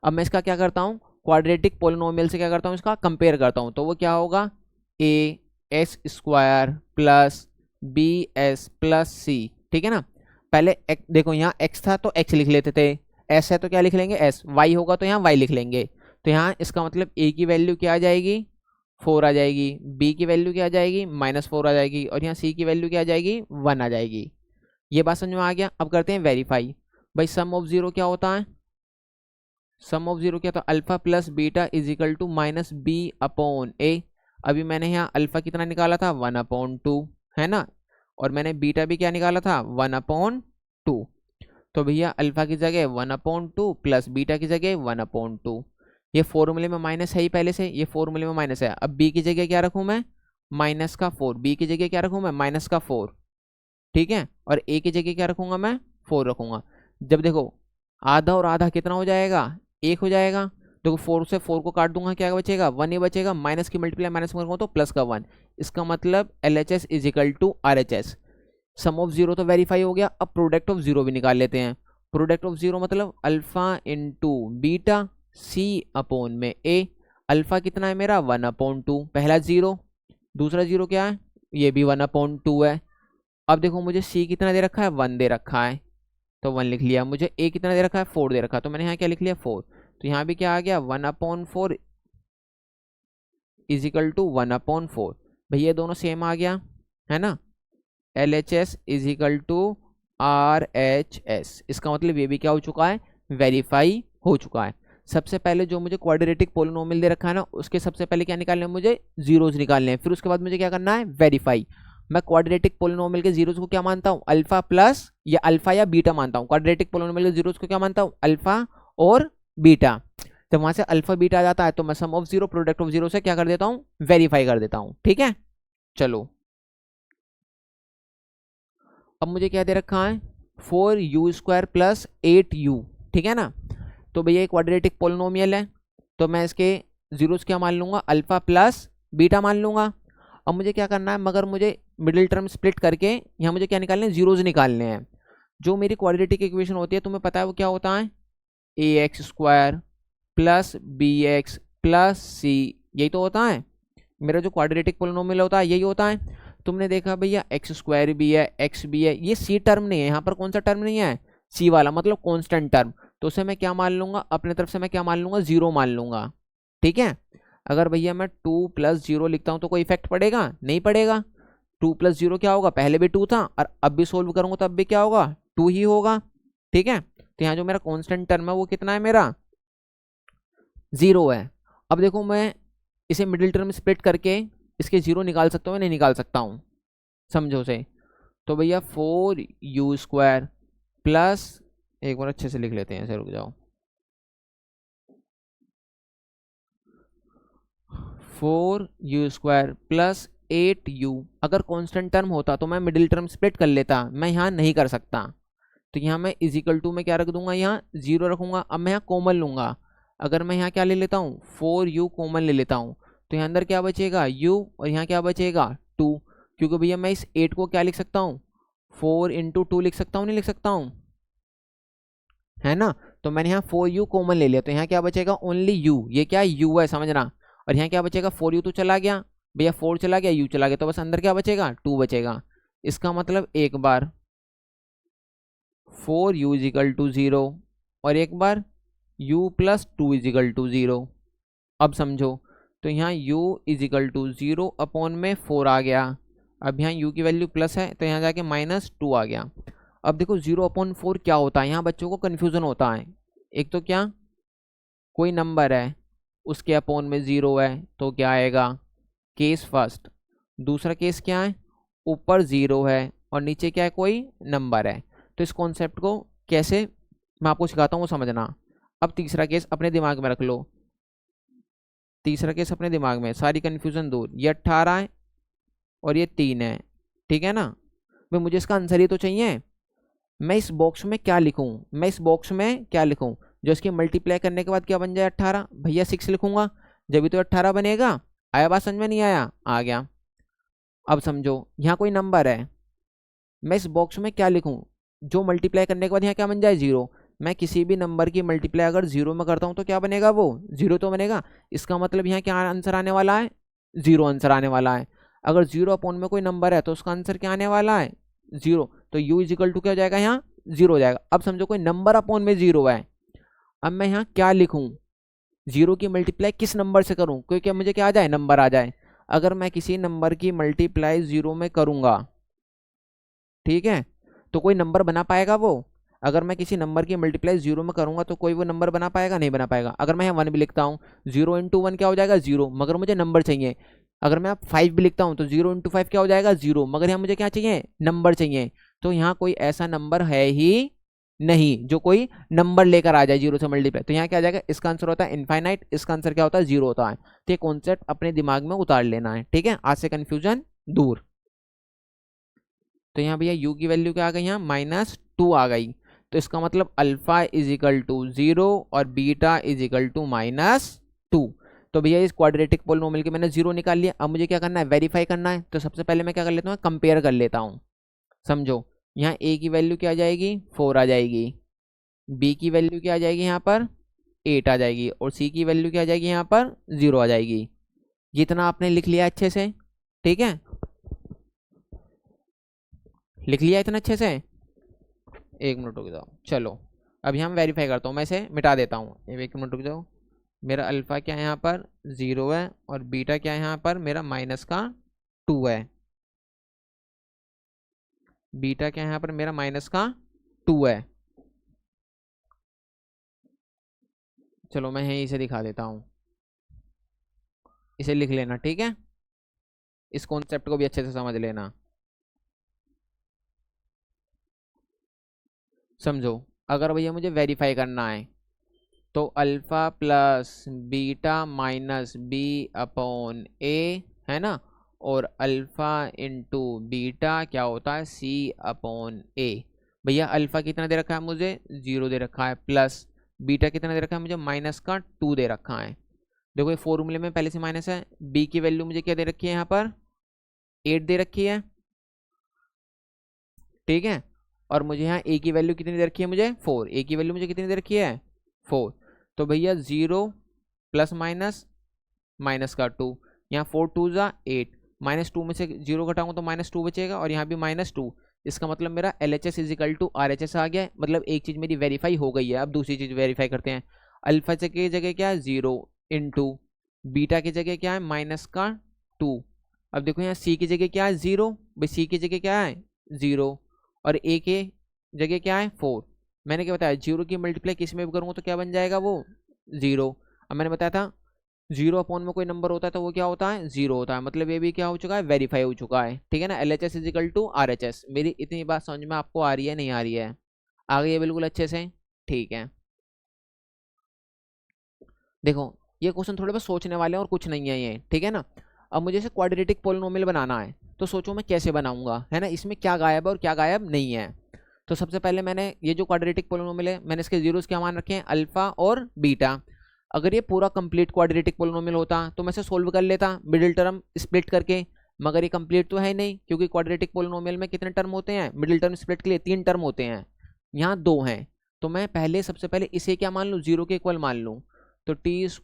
अब मैं इसका क्या करता हूँ, क्वाड्रेटिक पोलिनोमियल से क्या करता हूँ, इसका कंपेयर करता हूँ। तो वो क्या होगा, as² plus bs plus c। ठीक है ना, पहले देखो यहाँ x था तो x लिख लेते थे, s है तो क्या लिख लेंगे, s, y होगा तो यहाँ y लिख लेंगे। तो यहाँ इसका मतलब a की वैल्यू क्या आ जाएगी, 4 आ जाएगी, b की वैल्यू क्या आ जाएगी, -4 आ जाएगी, और यहाँ c की वैल्यू क्या आ जाएगी, 1 आ जाएगी। ये बात समझ में आ गया। अब करते हैं वेरीफाई। भाई सम ऑफ जीरो क्या होता है, सम ऑफ जीरो क्या था, अल्फा प्लस बीटा = -b/a। अभी मैंने यहाँ अल्फा कितना निकाला था, 1/2 है ना, और मैंने बीटा भी क्या निकाला था, 1/2। तो भैया अल्फा की जगह 1/2 प्लस बीटा की जगह 1/2। ये फॉर्मूले में माइनस है ही पहले से, ये फॉर्मूले में माइनस है। अब बी की जगह क्या रखूँ मैं, -4, बी की जगह क्या रखूँ मैं, -4। ठीक है, और ए की जगह क्या रखूँगा मैं, 4 रखूँगा। जब देखो आधा और आधा कितना हो जाएगा, 1 हो जाएगा। देखो 4 से 4 को काट दूंगा, क्या बचेगा, 1 ही बचेगा। माइनस की मल्टीप्लाई माइनस में करूँगा तो प्लस का 1। इसका मतलब LHS = RHS। Sum of zero तो वेरीफाई हो गया, अब प्रोडक्ट ऑफ जीरो भी निकाल लेते हैं। प्रोडक्ट ऑफ जीरो मतलब alpha into beta c/a। Alpha कितना है मेरा, 1/2, पहला जीरो, दूसरा जीरो क्या है, ये भी 1/2 है। अब देखो मुझे c कितना दे रखा है, 1 दे रखा है, तो 1 लिख लिया। मुझे a कितना दे रखा है, 4 दे रखा है, तो मैंने यहाँ क्या लिख लिया, 4। तो यहाँ भी क्या आ गया, 1/4 = 1/4। भैया दोनों सेम आ गया है ना, LHS = RHS। इसका मतलब ये भी क्या हो चुका है, वेरीफाई हो चुका है। सबसे पहले जो मुझे क्वाड्रेटिक पोलिनोमियल दे रखा है ना, उसके सबसे पहले क्या निकालने हैं, मुझे जीरोज निकालने हैं। फिर उसके बाद मुझे क्या करना है, वेरीफाई। मैं क्वाड्रेटिक पोलिनोमियल के जीरोज को क्या मानता हूँ, अल्फा प्लस या अल्फा या बीटा मानता हूँ। क्वाड्रेटिक पोलिनोमियल के जीरोज को क्या मानता हूँ, अल्फा और बीटा। जब वहां से अल्फा बीटा आ जाता है तो मैं sum of zero product of zero से क्या कर देता हूँ, वेरीफाई कर देता हूँ। ठीक है, चलो अब मुझे क्या दे रखा है, 4u² प्लस 8u, ठीक है ना। तो भैया ये क्वाड्रेटिक पोलिनोमियल है, तो मैं इसके जीरोस क्या मान लूंगा, अल्फा प्लस बीटा मान लूंगा। अब मुझे क्या करना है, मगर मुझे मिडिल टर्म स्प्लिट करके यहाँ मुझे क्या निकालने हैं, जीरोज निकालने हैं। जो मेरी क्वाड्रेटिक इक्वेशन होती है तुम्हें पता है वो क्या होता है, ax² plus bx plus c, यही तो होता है मेरा जो क्वाड्रेटिक पोलिनोमियल होता है, यही होता है। तुमने देखा भैया x² भी है, x भी है, ये c टर्म नहीं है, यहाँ पर कौन सा टर्म नहीं है, c वाला, मतलब कांस्टेंट टर्म। तो उसे मैं क्या मान लूंगा, अपने तरफ से मैं क्या मान लूंगा, 0 मान लूंगा, ठीक है। अगर भैया मैं 2 + 0 लिखता हूँ तो कोई इफेक्ट पड़ेगा, नहीं पड़ेगा। 2 + 0 क्या होगा, पहले भी 2 था और अब भी सोल्व करूंगा तब भी क्या होगा, 2 ही होगा, ठीक है। तो यहाँ जो मेरा कांस्टेंट टर्म है वो कितना है, मेरा 0 है। अब देखो मैं इसे मिडिल टर्म स्प्लिट करके इसके 0 निकाल सकता हूँ, नहीं निकाल सकता हूँ, समझो से। तो भैया 4u² प्लस, एक बार अच्छे से लिख लेते हैं, ऐसे रुक जाओ, 4u² प्लस 8u। अगर कांस्टेंट टर्म होता तो मैं मिडिल टर्म स्प्लिट कर लेता, मैं यहाँ नहीं कर सकता। तो यहाँ मैं इजिकल टू में क्या रख दूंगा, यहाँ 0 रखूंगा। अब मैं यहाँ कॉमन लूंगा, अगर मैं यहाँ क्या ले लेता हूँ, 4u कॉमन ले लेता हूँ, तो यहाँ अंदर क्या बचेगा, u, और यहाँ क्या बचेगा 2, क्योंकि भैया मैं इस 8 को क्या लिख सकता हूँ, 4 × 2 लिख सकता हूँ, नहीं लिख सकता हूँ, है ना। तो मैंने यहाँ 4u कॉमन ले लिया, तो यहाँ क्या बचेगा, ओनली u, ये क्या है, u है, समझना। और यहाँ क्या बचेगा, 4u तो चला गया भैया, 4 चला गया, u चला गया, तो बस अंदर क्या बचेगा, 2 बचेगा। इसका मतलब एक बार 4u = 0 और एक बार u + 2 = 0। अब समझो, तो यहाँ u = 0 अपॉन में 4 आ गया। अब यहाँ u की वैल्यू प्लस है तो यहाँ जाके -2 आ गया। अब देखो 0/4 क्या होता है, यहाँ बच्चों को कन्फ्यूज़न होता है। एक तो क्या, कोई नंबर है उसके अपॉन में 0 है तो क्या आएगा, केस फर्स्ट। दूसरा केस क्या है, ऊपर 0 है और नीचे क्या है, कोई नंबर है। तो इस कॉन्सेप्ट को कैसे मैं आपको सिखाता हूँ वो समझना। अब तीसरा केस अपने दिमाग में रख लो, तीसरा केस अपने दिमाग में, सारी कन्फ्यूज़न दूर। ये 18 है और ये 3 है, ठीक है ना। भाई मुझे इसका आंसर ही तो चाहिए। मैं इस बॉक्स में क्या लिखूं, मैं इस बॉक्स में क्या लिखूं, जो इसके मल्टीप्लाई करने के बाद क्या बन जाए, 18। भैया 6 लिखूंगा, जब भी तो 18 बनेगा। आया बात समझ में, नहीं आया, आ गया। अब समझो यहाँ कोई नंबर है, मैं इस बॉक्स में क्या लिखूं, जो मल्टीप्लाई करने के बाद यहाँ क्या बन जाए, 0। मैं किसी भी नंबर की मल्टीप्लाई अगर 0 में करता हूँ तो क्या बनेगा, वो 0 तो बनेगा। इसका मतलब यहाँ क्या आंसर आने वाला है, 0 आंसर आने वाला है। अगर 0 अपॉन में कोई नंबर है तो उसका आंसर क्या आने वाला है, 0। तो u = क्या हो जाएगा, यहाँ 0 हो जाएगा। अब समझो कोई नंबर अपॉन में 0 है, अब मैं यहाँ क्या लिखूँ, 0 की मल्टीप्लाई किस नंबर से करूँ, क्योंकि मुझे क्या आ जाए, नंबर आ जाए। अगर मैं किसी नंबर की मल्टीप्लाई 0 में करूँगा, ठीक है, तो कोई नंबर बना पाएगा वो। अगर मैं किसी नंबर की मल्टीप्लाई 0 में करूंगा तो कोई वो नंबर बना पाएगा, नहीं बना पाएगा। अगर मैं यहाँ 1 भी लिखता हूँ, 0 × 1 क्या हो जाएगा, 0, मगर मुझे नंबर चाहिए। अगर मैं 5 भी लिखता हूँ तो 0 × 5 क्या हो जाएगा, 0, मगर यहाँ मुझे क्या चाहिए, नंबर चाहिए। तो यहाँ कोई ऐसा नंबर है ही नहीं जो कोई नंबर लेकर आ जाए 0 से मल्टीप्लाई। तो यहाँ क्या आ जाएगा, इसका आंसर होता है इनफाइनाइट, इसका आंसर क्या होता है, 0 होता है। तो ये कॉन्सेप्ट अपने दिमाग में उतार लेना है, ठीक है, आज से कन्फ्यूजन दूर। तो यहाँ भैया u की वैल्यू क्या आ गई, यहाँ -2 आ गई। तो इसका मतलब अल्फा = 0 और बीटा = -2। तो भैया इस क्वाड्रेटिक पोलिनोमियल के मैंने 0 निकाल लिया। अब मुझे क्या करना है, वेरीफाई करना है। तो सबसे पहले मैं क्या कर लेता हूँ, कंपेयर कर लेता हूँ। समझो यहाँ a की वैल्यू क्या आ जाएगी, 4 आ जाएगी, b की वैल्यू क्या आ जाएगी, यहाँ पर 8 आ जाएगी, और c की वैल्यू क्या आ जाएगी, यहाँ पर 0 आ जाएगी। जितना आपने लिख लिया अच्छे से, ठीक है, लिख लिया इतना अच्छे से, 1 मिनट रुक जाओ। चलो अब यहाँ मैं वेरीफाई करता हूँ, मैं इसे मिटा देता हूँ, 1 मिनट रुक जाओ। मेरा अल्फ़ा क्या है, यहाँ पर 0 है, और बीटा क्या है, यहाँ पर मेरा -2 है। बीटा क्या है, यहाँ पर मेरा -2 है। चलो मैं यहीं इसे दिखा देता हूँ, इसे लिख लेना, ठीक है। इस कॉन्सेप्ट को भी अच्छे से समझ लेना। समझो अगर भैया मुझे वेरीफाई करना है तो अल्फ़ा प्लस बीटा -b/a है ना, और अल्फ़ा इंटू बीटा क्या होता है, c/a। भैया अल्फा कितना दे रखा है मुझे 0 दे रखा है, प्लस बीटा कितना दे रखा है मुझे -2 दे रखा है। देखो ये फॉर्मूले में पहले से माइनस है। बी की वैल्यू मुझे क्या दे रखी है यहाँ पर 8 दे रखी है, ठीक है। और मुझे यहाँ ए की वैल्यू कितनी दे रखी है मुझे 4, ए की वैल्यू मुझे कितनी दे रखी है 4। तो भैया 0 प्लस माइनस -2, यहाँ 4 2 ज़ा 8, -2 में से 0 घटाऊंगा तो -2 बचेगा और यहाँ भी -2। इसका मतलब मेरा LHS इजिकल टू RHS आ गया है। मतलब एक चीज़ मेरी वेरीफाई हो गई है। अब दूसरी चीज़ वेरीफाई करते हैं। अल्फा की जगह क्या है 0 इंटू बीटा की जगह क्या है -2। अब देखो यहाँ सी की जगह क्या है 0, भाई सी की जगह क्या है 0 और ए के जगह क्या है 4। मैंने क्या बताया 0 की मल्टीप्लाई किस में भी करूँगा तो क्या बन जाएगा वो 0। अब मैंने बताया था 0 अपॉन में कोई नंबर होता है तो वो क्या होता है 0 होता है। मतलब ये भी क्या हो चुका है वेरीफाई हो चुका है, ठीक है ना। LHS is equal to RHS। मेरी इतनी बात समझ में आपको आ रही है नहीं आ रही है? आ गई है बिल्कुल अच्छे से, ठीक है। देखो ये क्वेश्चन थोड़े बस सोचने वाले हैं और कुछ नहीं है ये, ठीक है ना। अब मुझे इसे क्वाड्रेटिक पोलिनोमियल बनाना है तो सोचो मैं कैसे बनाऊंगा, है ना। इसमें क्या गायब है और क्या गायब नहीं है। तो सबसे पहले मैंने ये जो क्वाड्रेटिक पोलिनोमियल है मैंने इसके जीरोस क्या मान रखे हैं अल्फा और बीटा। अगर ये पूरा कंप्लीट क्वाड्रेटिक पोलिनोमियल होता तो मैं इसे सोल्व कर लेता मिडिल टर्म स्प्लिट करके, मगर ये कंप्लीट तो है नहीं क्योंकि क्वाड्रेटिक पोलिनोमियल में कितने टर्म होते हैं मिडिल टर्म स्प्लिट के लिए 3 टर्म होते हैं, यहाँ 2 हैं। तो मैं पहले सबसे पहले इसे क्या मान लूँ 0 के इक्वल मान लूँ। तो t² -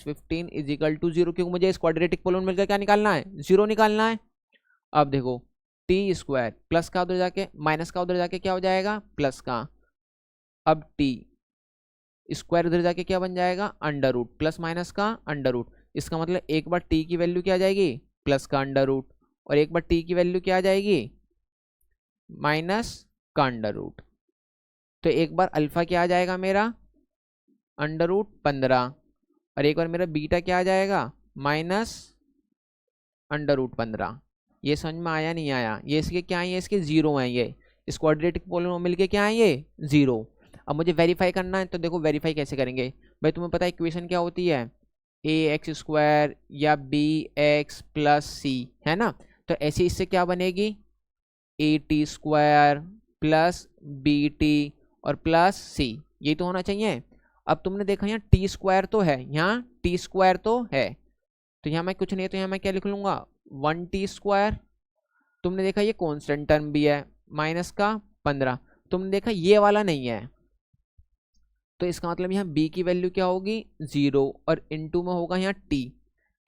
15 इजिकल टू 0, क्योंकि मुझे इस क्वाड्रेटिक पोलिनोमियल का क्या निकालना है 0 निकालना है। अब देखो t² प्लस का उधर जाके माइनस का उधर जाके क्या हो जाएगा प्लस का। अब t स्क्वायर उधर जाके क्या बन जाएगा अंडर रूट प्लस माइनस का अंडर रूट। इसका मतलब एक बार t की वैल्यू क्या आ जाएगी प्लस का अंडर रूट और एक बार t की वैल्यू क्या आ जाएगी माइनस का अंडर रूट। तो एक बार अल्फा क्या आ जाएगा मेरा √15 और एक बार मेरा बीटा क्या आ जाएगा -√15। ये समझ में आया नहीं आया? ये इसके क्या है, ये इसके 0 हैं। ये इस क्वाड्रेटिक पोलिनोमियल के क्या है ये 0। अब मुझे वेरीफाई करना है तो देखो वेरीफाई कैसे करेंगे भाई। तुम्हें पता है इक्वेशन क्या होती है ax² या bx + c, है ना। तो ऐसे इससे क्या बनेगी at² + bt और प्लस c, यही तो होना चाहिए। अब तुमने देखा यहाँ t² तो है, यहाँ t² तो है, तो यहाँ मैं कुछ नहीं है तो यहाँ मैं क्या लिख लूँगा 1t²। तुमने देखा ये कांस्टेंट टर्म भी है -15। तुमने देखा ये वाला नहीं है, तो इसका मतलब यहाँ b की वैल्यू क्या होगी 0 और इनटू में होगा यहाँ t,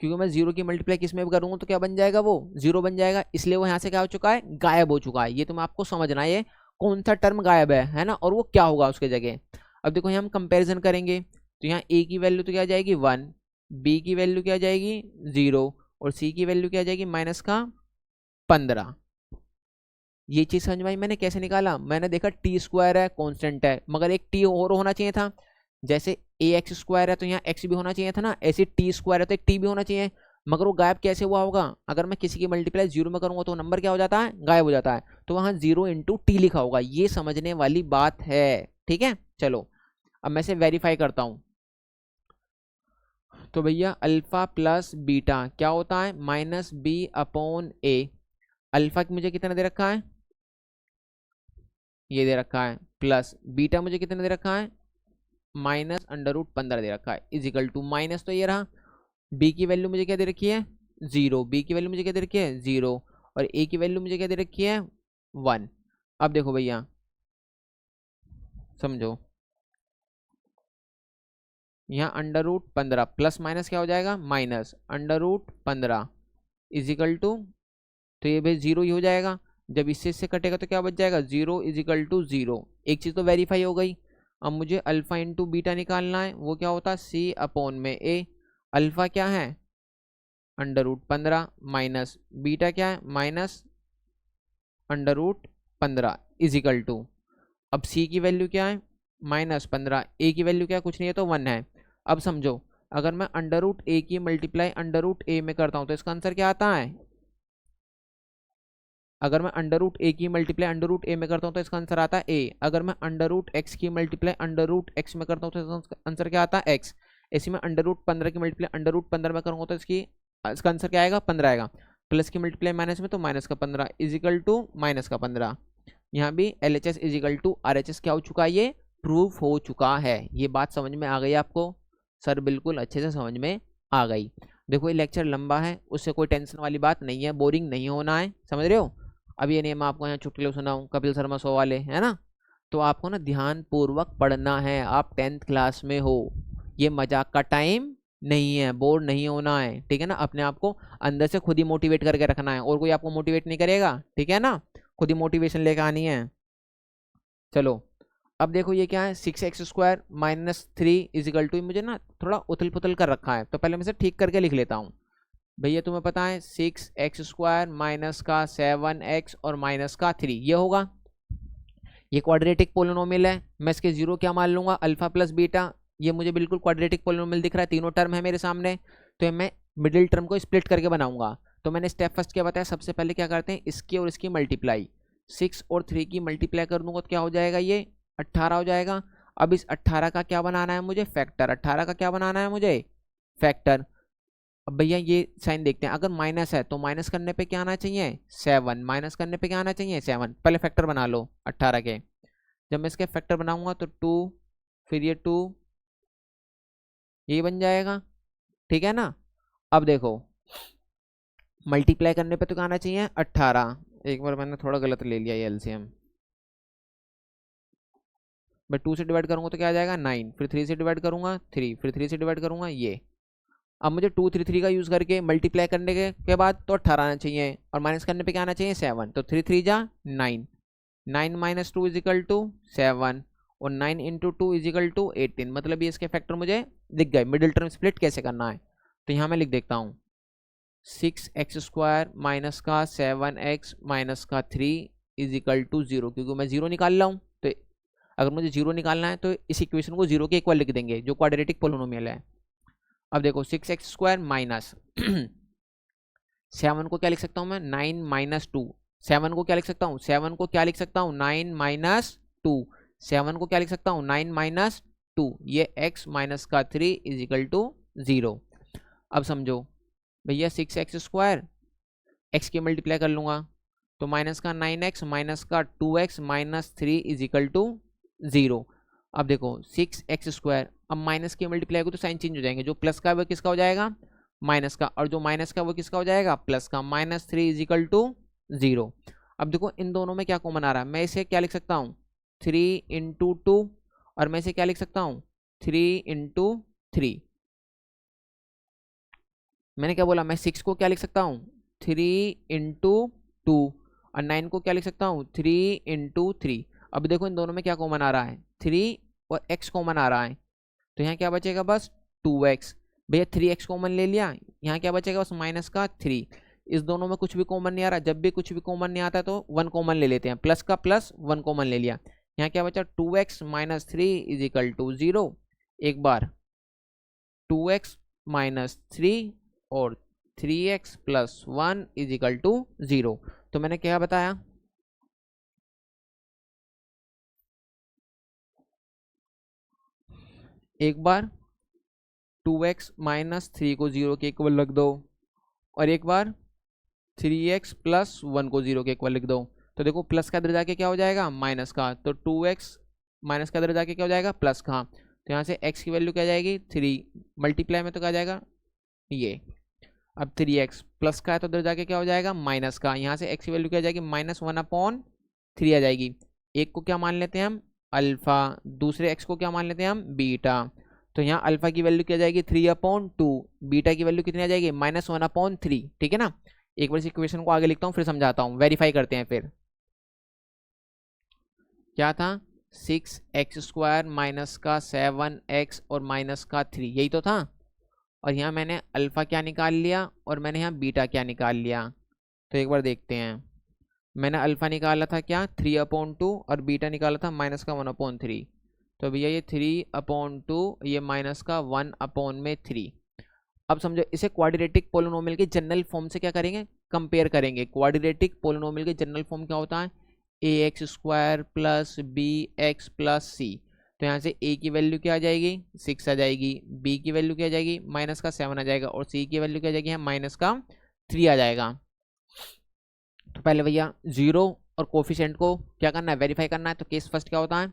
क्योंकि मैं 0 की मल्टीप्लाई किस में भी करूँगा तो क्या बन जाएगा वो 0 बन जाएगा। इसलिए वो यहाँ से क्या हो चुका है गायब हो चुका है। ये तुम्हें आपको समझना है ये कौन सा टर्म गायब है ना, और वो क्या होगा उसके जगह। अब देखो यहाँ हम कंपैरिजन करेंगे तो यहाँ a की वैल्यू तो क्या आ जाएगी 1, b की वैल्यू क्या आ जाएगी 0 और c की वैल्यू क्या आ जाएगी -15। ये चीज समझ में आई मैंने कैसे निकाला। मैंने देखा t² है कांस्टेंट है, मगर एक t और होना चाहिए था। जैसे ax² है तो यहाँ x भी होना चाहिए था ना, ऐसे t² है तो एक t भी होना चाहिए, मगर वो गायब कैसे हुआ होगा। अगर मैं किसी की मल्टीप्लाई 0 में करूंगा तो नंबर क्या हो जाता है गायब हो जाता है, तो वहाँ 0 × t लिखा होगा। ये समझने वाली बात है, ठीक है। चलो अब मैं इसे वेरीफाई करता हूँ। तो भैया अल्फा प्लस बीटा क्या होता है -b/a। अल्फा मुझे कितना दे रखा है ये दे रखा है, प्लस बीटा मुझे कितना दे रखा है -√15 दे रखा है, इजिकल टू माइनस तो ये रहा। b की वैल्यू मुझे क्या दे रखी है 0, b की वैल्यू मुझे क्या दे रखी है 0 और a की वैल्यू मुझे क्या दे रखी है 1। अब देखो भैया समझो, यहाँ √15 प्लस माइनस क्या हो जाएगा -√15 इजिकल टू, तो ये भाई 0 ही हो जाएगा। जब इससे कटेगा तो क्या बच जाएगा 0 इजिकल टू 0। एक चीज़ तो वेरीफाई हो गई। अब मुझे अल्फा इंटू बीटा निकालना है, वो क्या होता है c/a। अल्फा क्या है √15 माइनस बीटा क्या है -√15 इजिकल टू, अब c की वैल्यू क्या है -15, a की वैल्यू क्या कुछ नहीं है तो 1 है। अब समझो अगर मैं √a की मल्टीप्लाई √a में करता हूँ तो इसका आंसर क्या आता है। अगर मैं √a की मल्टीप्लाई √a में करता हूँ तो इसका आंसर आता है a। अगर मैं √x की मल्टीप्लाई √x में करता हूँ तो इसका आंसर क्या आता है x। इसी में √15 की मल्टीप्लाई √15 में करूँगा तो इसका आंसर क्या आएगा 15 आएगा। प्लस की मल्टीप्लाई माइनस में तो -15 इजिकल टू -15। यहाँ भी LHS is equal to RHS क्या हो चुका है, ये प्रूफ हो चुका है। ये बात समझ में आ गई आपको? सर बिल्कुल अच्छे से समझ में आ गई। देखो ये लेक्चर लंबा है, उससे कोई टेंशन वाली बात नहीं है, बोरिंग नहीं होना है, समझ रहे हो। अब ये नहीं मैं आपको यहाँ चुटकुले सुनाऊँ कपिल शर्मा शो वाले, है ना। तो आपको ना ध्यान पूर्वक पढ़ना है, आप 10th क्लास में हो, ये मजाक का टाइम नहीं है, बोर नहीं होना है, ठीक है ना। अपने आप को अंदर से खुद ही मोटिवेट करके रखना है, और कोई आपको मोटिवेट नहीं करेगा, ठीक है ना, खुद ही मोटिवेशन लेकर आनी है। चलो अब देखो ये क्या है, 6x² - 3 इज इक्वल टू, मुझे ना थोड़ा उथल पुथल कर रखा है, तो पहले मैं इसे ठीक करके लिख लेता हूँ। भैया तुम्हें पता है 6x² माइनस का 7x और माइनस का 3 ये होगा, ये क्वाड्रेटिक पोलिनोमियल है। मैं इसके जीरो क्या मान लूंगा, अल्फा प्लस बीटा, ये मुझे बिल्कुल क्वाड्रेटिक पोलिनोमियल दिख रहा है, तीनों टर्म है मेरे सामने। तो मैं मिडिल टर्म को स्प्लिट करके बनाऊंगा। तो मैंने स्टेप फर्स्ट क्या बताया, सबसे पहले क्या करते हैं, इसकी और इसकी मल्टीप्लाई, 6 और 3 की मल्टीप्लाई कर दूंगा तो क्या हो जाएगा, ये 18 हो जाएगा। अब इस 18 का क्या बनाना है मुझे, फैक्टर। 18 का क्या बनाना है मुझे, फैक्टर। अब भैया ये साइन देखते हैं, अगर माइनस है तो माइनस करने पे क्या आना चाहिए, 7, माइनस करने पे क्या आना चाहिए, 7। पहले फैक्टर बना लो 18 के। जब मैं इसके फैक्टर बनाऊंगा तो 2, फिर ये 2, ये बन जाएगा, ठीक है ना। अब देखो मल्टीप्लाई करने पे तो क्या आना चाहिए, 18। एक बार मैंने थोड़ा गलत ले लिया ये एलसीएम, मैं 2 से डिवाइड करूंगा तो क्या आ जाएगा 9, फिर 3 से डिवाइड करूंगा 3, फिर 3 से डिवाइड करूंगा ये। अब मुझे 2 3 3 का यूज़ करके मल्टीप्लाई करने के बाद तो 18 आना चाहिए, और माइनस करने पे क्या आना चाहिए, 7। तो 3 3 जा 9, 9 - 2 इज इक्वल टू 7, और 9 × 2 इज इक्वल टू 18। मतलब ये इसके फैक्टर मुझे दिख गए। मिडिल टर्म स्प्लिट कैसे करना है, तो यहाँ मैं लिख देखता हूँ, 6x² माइनस का 7x माइनस का 3 इज इक्वल टू 0, क्योंकि मैं 0 निकाल रहा हूँ। तो अगर मुझे 0 निकालना है तो इस इक्वेशन को 0 के इक्वल लिख देंगे, जो क्वाड्रेटिक पोलिनोमियल है। अब देखो 6x² माइनस 7 को क्या लिख सकता हूँ मैं, 9 - 2। 7 को क्या लिख सकता हूँ, 7 को क्या लिख सकता हूँ, 9 - 2। 7 को क्या लिख सकता हूँ, 9 - 2। ये x माइनस का 3 इज इक्वल टू 0। अब समझो भैया 6x² x की मल्टीप्लाई कर लूँगा तो माइनस का 9x माइनस का 2x minus 3 is equal to 0। अब देखो 6x², अब माइनस की मल्टीप्लाई को तो साइन चेंज हो जाएंगे, जो प्लस का वो किसका हो जाएगा, माइनस का, और जो माइनस का वो किसका हो जाएगा, प्लस का। -3 इज इक्वल टू 0। अब देखो इन दोनों में क्या कॉमन आ रहा है, मैं इसे क्या लिख सकता हूँ, 3 × 2, और मैं इसे क्या लिख सकता हूँ, 3 × 3। मैंने क्या बोला, मैं 6 को क्या लिख सकता हूँ, 3 × 2, और 9 को क्या लिख सकता हूँ, 3 × 3। अब देखो इन दोनों में क्या कॉमन आ रहा है, 3 और x कॉमन आ रहा है, तो यहाँ क्या बचेगा, बस 2x। भैया 3x कॉमन ले लिया, यहाँ क्या बचेगा, बस माइनस का 3। इस दोनों में कुछ भी कॉमन नहीं आ रहा, जब भी कुछ भी कॉमन नहीं आता तो 1 कॉमन ले लेते हैं, प्लस का प्लस 1 कॉमन ले लिया। यहाँ क्या बचा, 2x - 3 इज इक्वल टू 0। एक बार 2x - 3 और 3x + 1 इज इक्वल टू 0। तो मैंने क्या बताया, एक बार 2x - 3 को 0 के इक्वल रख दो, और एक बार 3x + 1 को 0 के इक्वल लिख दो। तो देखो प्लस का इधर जाके क्या हो जाएगा, माइनस का, तो 2x माइनस का इधर जाके क्या हो जाएगा, प्लस का। तो यहाँ से x की वैल्यू क्या जाएगी, 3, मल्टीप्लाई में तो क्या जाएगा ये। अब 3x प्लस का है तो इधर जाके क्या हो जाएगा, माइनस का। यहाँ से x की वैल्यू क्या जाएगी, -1/3 आ जाएगी। एक को क्या मान लेते हैं हम, अल्फा, दूसरे x को क्या मान लेते हैं हम, बीटा। तो यहाँ अल्फा की वैल्यू क्या जाएगी, 3/2, बीटा की वैल्यू कितनी आ जाएगी, -1/3, ठीक है ना। एक बार इस इक्वेशन को आगे लिखता हूँ फिर समझाता हूँ, वेरीफाई करते हैं फिर। क्या था, 6x² माइनस का 7x और माइनस का 3, यही तो था। और यहाँ मैंने अल्फ़ा क्या निकाल लिया और मैंने यहाँ बीटा क्या निकाल लिया। तो एक बार देखते हैं, मैंने अल्फ़ा निकाला था क्या, 3/2, और बीटा निकाला था माइनस का 1/3। तो भैया ये 3/2, ये माइनस का 1/3। अब समझो इसे क्वाड्रेटिक पोलिनोमियल के जनरल फॉर्म से क्या करेंगे, कंपेयर करेंगे। क्वाड्रेटिक पोलिनोमियल के जनरल फॉर्म क्या होता है, ax² + bx + c। तो यहाँ से a की वैल्यू क्या आ जाएगी, 6 आ जाएगी, b की वैल्यू क्या आ जाएगी, -7 आ जाएगा, और c की वैल्यू क्या आ जाएगी, -3 आ जाएगा। तो पहले भैया 0 और कोफिशिएंट को क्या करना है, वेरीफाई करना है। तो केस फर्स्ट क्या होता है,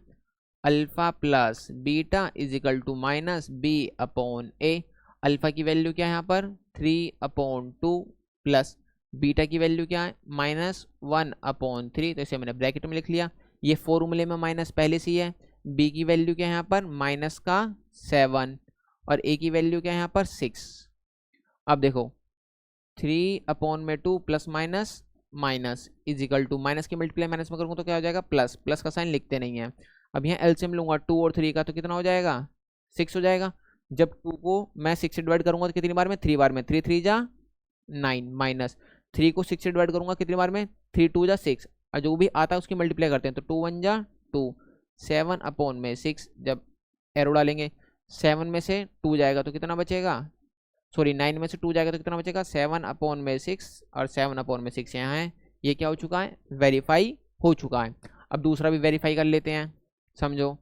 alpha plus beta is equal to minus B upon A. Alpha की वैल्यू क्या है यहाँ पर 3/2 प्लस बीटा की वैल्यू क्या है -1/3। तो इसे मैंने ब्रैकेट में लिख लिया। ये फॉर्मूले में माइनस पहले से ही है। बी की वैल्यू क्या है यहाँ पर -7 और ए की वैल्यू क्या है यहाँ पर 6। अब देखो 3/2 plus minus minus is equal to, minus की मल्टीप्लाई माइनस में करूँगा तो क्या हो जाएगा प्लस, प्लस का साइन लिखते नहीं है। अब यहाँ एलसीएम लूंगा 2 और 3 का तो कितना हो जाएगा 6 हो जाएगा। जब 2 को मैं 6 से डिवाइड करूंगा तो कितनी बार में 3 बार में, 3 3 जा 9 माइनस 3 को 6 से डिवाइड करूंगा कितनी बार में 3 2 जा 6 और जो भी आता है उसकी मल्टीप्लाई करते हैं। तो 2 1 जा 2 7/6 जब एरो डालेंगे 7 में से 2 जाएगा तो कितना बचेगा, सॉरी 9 में से 2 जाएगा तो कितना बचेगा 7/6 और 7/6 यहाँ है। ये क्या हो चुका है, वेरीफाई हो चुका है। अब दूसरा भी वेरीफाई कर लेते हैं। समझो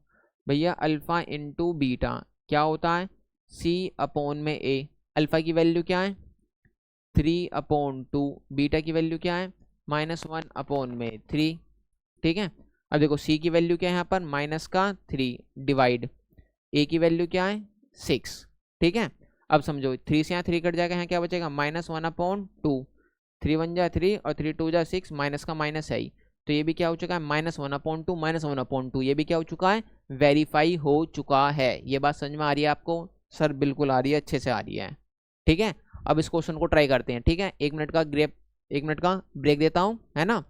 भैया अल्फा इंटू बीटा क्या होता है C/A। अल्फा की वैल्यू क्या है 3/2, बीटा की वैल्यू क्या है -1/3। ठीक है। अब देखो C की वैल्यू क्या है यहाँ पर -3 डिवाइड A की वैल्यू क्या है 6। ठीक है। अब समझो 3 से यहाँ 3 कट जाएगा, यहाँ क्या बचेगा -1/2, 3 1 जा 3 और 3 2 जा 6, माइनस का माइनस है ही। तो ये भी क्या हो चुका है -1/2 -1/2, ये भी क्या हो चुका है वेरीफाई हो चुका है। ये बात समझ में आ रही है आपको, सर बिल्कुल आ रही है, अच्छे से आ रही है। ठीक है। अब इस क्वेश्चन को ट्राई करते हैं। ठीक है, 1 मिनट का ब्रेक देता हूँ, है ना।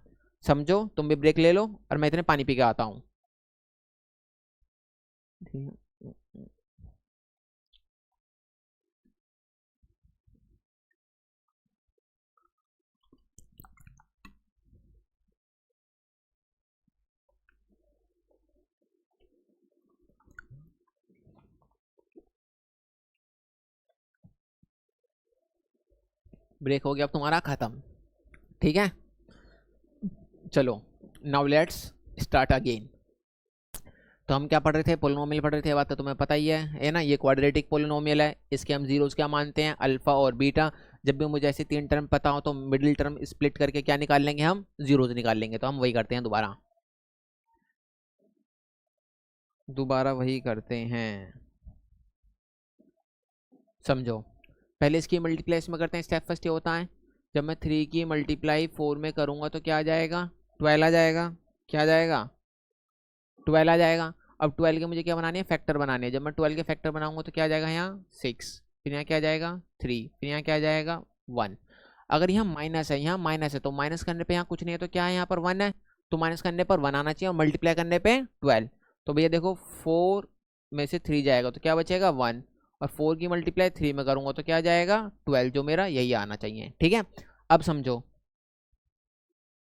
समझो, तुम भी ब्रेक ले लो और मैं इतने पानी पी के आता हूँ। ब्रेक हो गया अब तुम्हारा खत्म। ठीक है, चलो नाउ लेट्स स्टार्ट अगेन। तो हम क्या पढ़ रहे थे, पोलिनोमियल पढ़ रहे थे। बात तो तुम्हें पता ही है ना। ये क्वाड्रेटिक पोलिनोमियल है, इसके हम जीरोस क्या मानते हैं अल्फा और बीटा। जब भी मुझे ऐसे 3 टर्म पता हो तो मिडिल टर्म स्प्लिट करके क्या निकाल लेंगे, हम जीरोस निकाल लेंगे। तो हम वही करते हैं, दोबारा वही करते हैं। समझो, पहले इसकी मल्टीप्लाई इसमें करते हैं। स्टेप फर्स्ट ये होता है, जब मैं 3 की मल्टीप्लाई 4 में करूँगा तो क्या आ जाएगा 12 आ जाएगा। क्या आ जाएगा 12 आ जाएगा। अब 12 के मुझे क्या बनानी है, फैक्टर बनानी है। जब मैं 12 के फैक्टर बनाऊंगा तो क्या आ जाएगा यहाँ 6, फिर यहाँ क्या आ जाएगा 3, फिर यहाँ क्या आ जाएगा 1। अगर यहाँ माइनस है, यहाँ माइनस है तो माइनस करने पे यहाँ कुछ नहीं है तो क्या है यहाँ पर 1 है, तो माइनस करने पर 1 आना चाहिए और मल्टीप्लाई करने पे 12। तो भैया देखो 4 में से 3 जाएगा तो क्या बचेगा 1 और 4 की मल्टीप्लाई 3 में करूँगा तो क्या आ जाएगा 12, जो मेरा यही आना चाहिए। ठीक है। अब समझो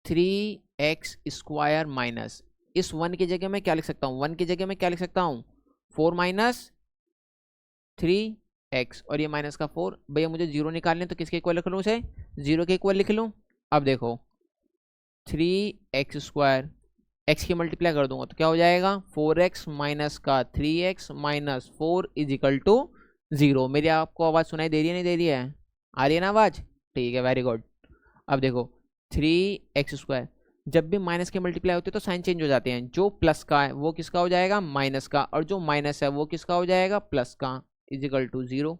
3x² माइनस, इस 1 की जगह में क्या लिख सकता हूँ, 1 की जगह में क्या लिख सकता हूँ 4 - 3x और ये माइनस का 4। भैया मुझे 0 निकालने तो किसके इक्वल लिख लूँ, उसे 0 के इक्वल लिख लूँ। अब देखो 3x², x की मल्टीप्लाई कर दूंगा तो क्या हो जाएगा 4x माइनस का 3x minus 4 is equal to 0। मेरी आपको आवाज़ सुनाई दे रही है, नहीं दे रही है, आ रही है ना आवाज़, ठीक है वेरी गुड। अब देखो 3x², जब भी माइनस के मल्टीप्लाई होते हैं तो साइन चेंज हो जाते हैं। जो प्लस का है वो किसका हो जाएगा माइनस का, और जो माइनस है वो किसका हो जाएगा प्लस का, इज इक्वल टू 0।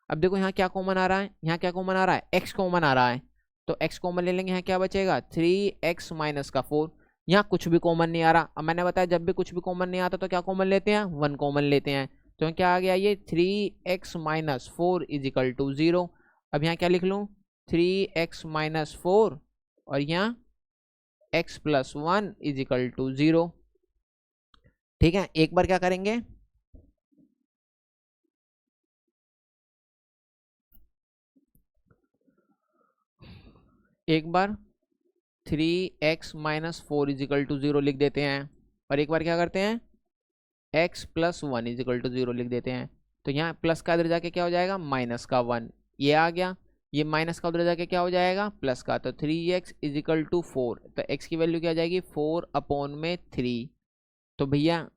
अब देखो यहाँ क्या कॉमन आ रहा है, यहाँ क्या कॉमन आ रहा है x कॉमन आ रहा है, तो x कॉमन ले लेंगे। यहाँ क्या बचेगा 3x माइनस का 4। यहाँ कुछ भी कॉमन नहीं आ रहा। अब मैंने बताया जब भी कुछ भी कॉमन नहीं आता तो क्या कॉमन लेते हैं 1 कॉमन लेते हैं। तो क्या आ गया ये 3x minus 4 is equal to 0। अब यहाँ क्या लिख लूँ 3x माइनस 4 और यहाँ x plus 1 is equal to 0। ठीक है, एक बार क्या करेंगे, एक बार 3x minus 4 is equal to 0 लिख देते हैं और एक बार क्या करते हैं x plus 1 is equal to 0 लिख देते हैं। तो यहाँ प्लस का इधर जाके क्या हो जाएगा माइनस का 1, ये आ गया। ये माइनस का उधर जाके क्या हो जाएगा प्लस का, तो 3x इज इक्वल टू 4। तो x की वैल्यू क्या आ जाएगी 4/3। तो भैया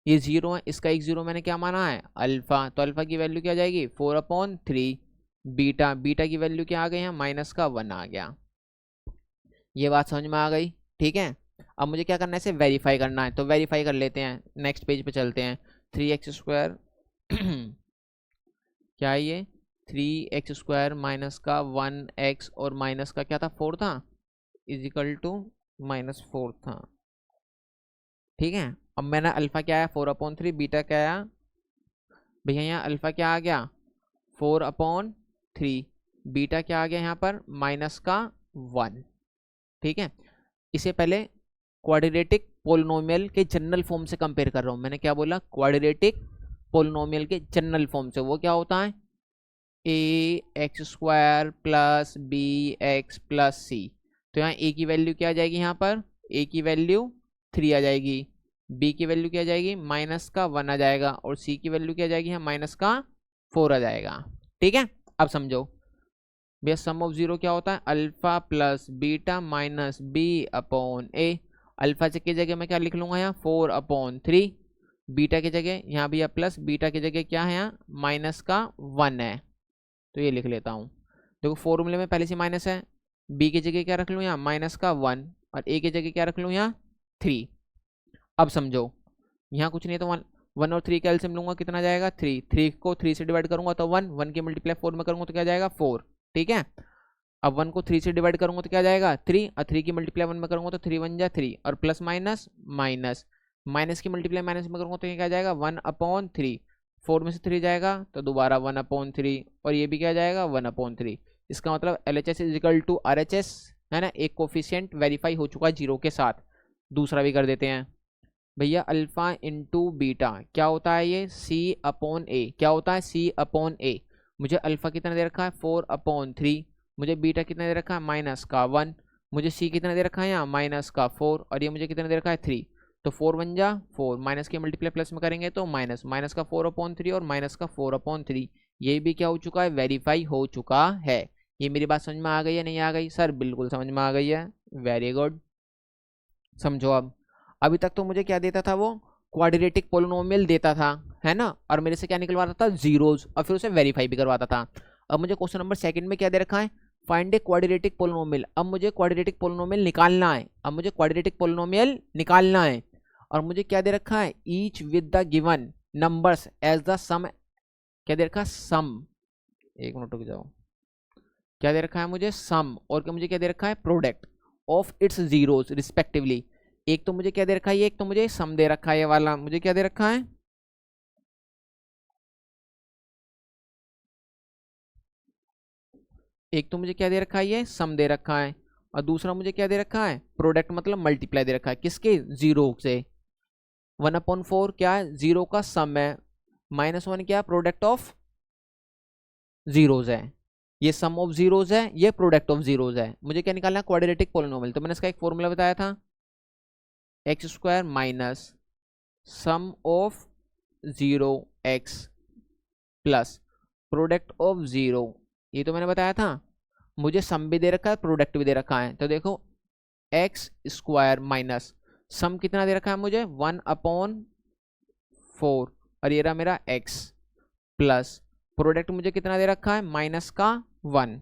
ये 0 है, इसका एक 0 मैंने क्या माना है अल्फा, तो अल्फा की वैल्यू क्या आ जाएगी 4/3। बीटा, बीटा की वैल्यू क्या आ गई है माइनस का 1 आ गया। ये बात समझ में आ गई। ठीक है, अब मुझे क्या करना है, इसे वेरीफाई करना है, तो वेरीफाई कर लेते हैं। नेक्स्ट पेज पे चलते हैं। 3x² क्या है ये, 3x² माइनस का 1x और माइनस का क्या था, 4 था, इजिकल टू -4 था। ठीक है, अब मैंने अल्फा क्या आया 4/3, बीटा क्या आया भैया, यहाँ अल्फा क्या आ गया 4/3, बीटा क्या आ गया यहाँ पर माइनस का 1। ठीक है, इसे पहले क्वाड्रेटिक पोलिनोमियल के जनरल फॉर्म से कंपेयर कर रहा हूँ। मैंने क्या बोला, क्वाड्रेटिक पोलिनोमियल के जनरल फॉर्म से। वो क्या होता है, ax² plus bx plus c। तो यहाँ a की वैल्यू क्या आ जाएगी, यहाँ पर a की वैल्यू 3 आ जाएगी, b की वैल्यू क्या आ जाएगी माइनस का 1 आ जाएगा, और c की वैल्यू क्या आ जाएगी यहाँ माइनस का 4 आ जाएगा। ठीक है, अब समझो भैया सम ऑफ जीरो क्या होता है, alpha plus beta minus b/a। Alpha की जगह मैं क्या लिख लूंगा यहाँ 4/3, बीटा की जगह यहाँ भैया प्लस, बीटा की जगह क्या है यहाँ माइनस का 1 है, तो ये लिख लेता हूँ। देखो फॉर्मूले में पहले से माइनस है, b की जगह क्या रख लूँ यहाँ माइनस का 1, और a की जगह क्या रख लूँ यहाँ 3। अब समझो यहाँ कुछ नहीं है, तो 1 और 3 का एलसीएम लूंगा, कितना जाएगा 3, 3 को 3 से डिवाइड करूंगा तो 1, 1 की मल्टीप्लाई 4 में करूंगा तो क्या जाएगा 4। ठीक है, अब 1 को 3 से डिवाइड करूंगा तो क्या जाएगा 3, और 3 की मल्टीप्लाई 1 में करूंगा तो 3 1 जा 3, और प्लस माइनस माइनस, माइनस की मल्टीप्लाई माइनस में करूंगा तो क्या जाएगा 1/3, 4 में से 3 जाएगा तो दोबारा 1/3, और ये भी क्या जाएगा 1/3। इसका मतलब LHS is equal to RHS है ना, एक कोफिशिएंट वेरीफाई हो चुका है 0 के साथ। दूसरा भी कर देते हैं भैया, अल्फा इंटू बीटा क्या होता है ये C/A, क्या होता है C/A। मुझे अल्फा कितना दे रखा है 4/3, मुझे बीटा कितना दे रखा है माइनस का 1, मुझे C कितना दे रखा है यहाँ माइनस का 4, और ये मुझे कितना दे रखा है 3। तो 4 1 जा 4, माइनस की मल्टीप्लाई प्लस में करेंगे तो माइनस, माइनस का 4/3 और माइनस का 4/3, ये भी क्या हो चुका है वेरीफाई हो चुका है। ये मेरी बात समझ में आ गई है, नहीं आ गई सर, बिल्कुल समझ में आ गई है, वेरी गुड। समझो अब, अभी तक तो मुझे क्या देता था वो क्वाड्रेटिक पोलिनोमियल देता था है ना, और मेरे से क्या निकलवाता था जीरोस, और फिर उसे वेरीफाई भी करवाता था। अब मुझे क्वेश्चन नंबर सेकंड में क्या दे रखा है, फाइंड ए क्वाड्रेटिक पोलिनोमियल। अब मुझे क्वाड्रेटिक पोलिनोमियल निकालना है, अब मुझे क्वाड्रेटिक पोलिनोमियल निकालना है, और मुझे क्या दे रखा है each with the given numbers as the sum, क्या दे रखा है सम, एक मिनट रुक जाओ, क्या दे रखा है मुझे सम, और क्या मुझे क्या दे रखा है product of its zeros respectively. एक तो मुझे क्या दे रखा है, एक तो मुझे सम दे रखा है, ये वाला मुझे क्या दे रखा है, एक तो मुझे क्या दे रखा है ये सम दे रखा है, और दूसरा मुझे क्या दे रखा है प्रोडक्ट मतलब मल्टीप्लाई दे रखा है, किसके जीरो से। 1/4 क्या है जीरो का सम है, -1 क्या प्रोडक्ट ऑफ जीरोज है, ये सम ऑफ जीरोज है, ये प्रोडक्ट ऑफ जीरोज है। मुझे क्या निकालना है क्वाड्रेटिक पोलिनोमियल, तो मैंने इसका एक फॉर्मूला बताया था x² minus sum of 0x plus product of 0, ये तो मैंने बताया था। मुझे सम भी दे रखा है प्रोडक्ट भी दे रखा है, तो देखो x² माइनस सम कितना दे रखा है मुझे 1/4, और ये रहा मेरा x, प्लस प्रोडक्ट मुझे कितना दे रखा है माइनस का 1।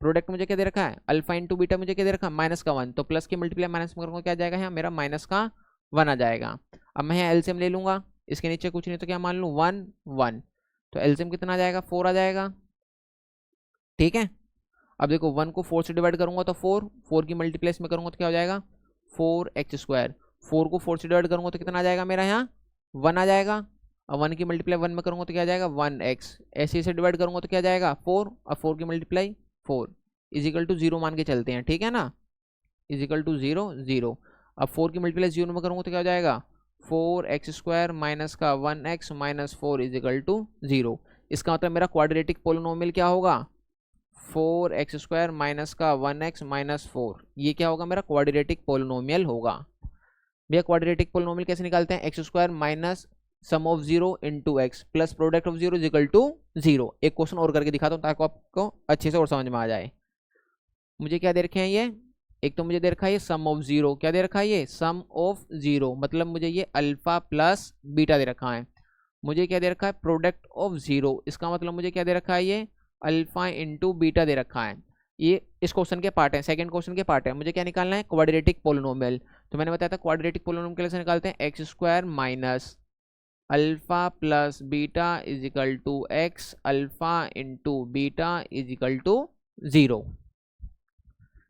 प्रोडक्ट मुझे क्या दे रखा है अल्फा इंटू बीटा, मुझे क्या दे रखा है माइनस का 1, तो प्लस की मल्टीप्लाई माइनस में करूंगा क्या जाएगा यहाँ मेरा माइनस का 1 आ जाएगा। अब मैं यहाँ एलसीएम ले लूंगा, इसके नीचे कुछ नहीं तो क्या मान लूँ 1 1, तो एलसीएम कितना आ जाएगा 4 आ जाएगा। ठीक है, अब देखो 1 को 4 से डिवाइड करूंगा तो 4, 4 की मल्टीप्लेस में करूंगा तो क्या हो जाएगा 4x², 4 को 4 से डिवाइड करूंगा तो कितना आ जाएगा मेरा यहाँ 1 आ जाएगा, और 1 की मल्टीप्लाई 1 में करूंगा तो क्या आ जाएगा 1x, ऐसे से डिवाइड करूंगा तो क्या जाएगा 4, और 4 की मल्टीप्लाई 4 इजिकल टू 0 मान के चलते हैं। ठीक है ना, इजिकल टू 0 0, अब 4 की मल्टीप्लाई 0 में करूंगा तो क्या हो जाएगा 4x² माइनस का 1x माइनस 4 इजिकल टू 0। इसका मतलब मेरा क्वाड्रेटिक पोलिनोमियल क्या होगा 4x² माइनस का 1x माइनस 4, ये क्या होगा मेरा क्वाड्रेटिक पोलिनोमियल होगा। भैया क्वाड्रेटिक पोलिनोमियल कैसे निकालते हैं, x² minus sum of 0 into X plus product of 0 is equal to 0। एक क्वेश्चन और करके दिखाता हूँ ताकि आपको अच्छे से और समझ में आ जाए। मुझे क्या दे रखे हैं ये, एक तो मुझे दे रखा है ये सम ऑफ 0, क्या दे रखा है ये सम ऑफ 0, मतलब मुझे ये अल्फा प्लस बीटा दे रखा है। मुझे क्या दे रखा है प्रोडक्ट ऑफ 0, इसका मतलब मुझे क्या दे रखा है ये अल्फा इंटू बीटा दे रखा है। ये इस क्वेश्चन के पार्ट है, सेकंड क्वेश्चन के पार्ट है। मुझे क्या निकालना है क्वाड्रेटिक पोलिनोमियल, तो मैंने बताया था क्वाड्रेटिक पोलिनोमियल कैसे निकालते हैं, X square minus alpha plus beta is equal to X alpha into beta is equal to 0।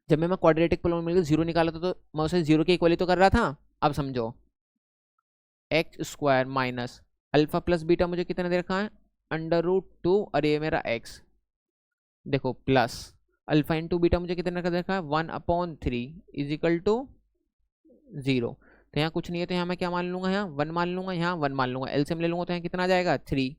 जब मैं क्वाड्रेटिक पोलिनोमियल 0 निकाला था तो मैं उसे 0 के इक्वली तो कर रहा था। अब समझो x square minus alpha plus beta मुझे कितना दे रखा है, √2 और ये मेरा एक्स, देखो प्लस अल्फा इंटू बीटा मुझे कितना दे रखा है 1/3 इज इक्वल टू 0। तो यहाँ कुछ नहीं है तो यहाँ मैं क्या मान लूंगा, यहाँ 1 मान लूंगा, यहाँ 1 मान लूंगा, एलसीएम ले लूंगा तो यहाँ कितना आ जाएगा 3।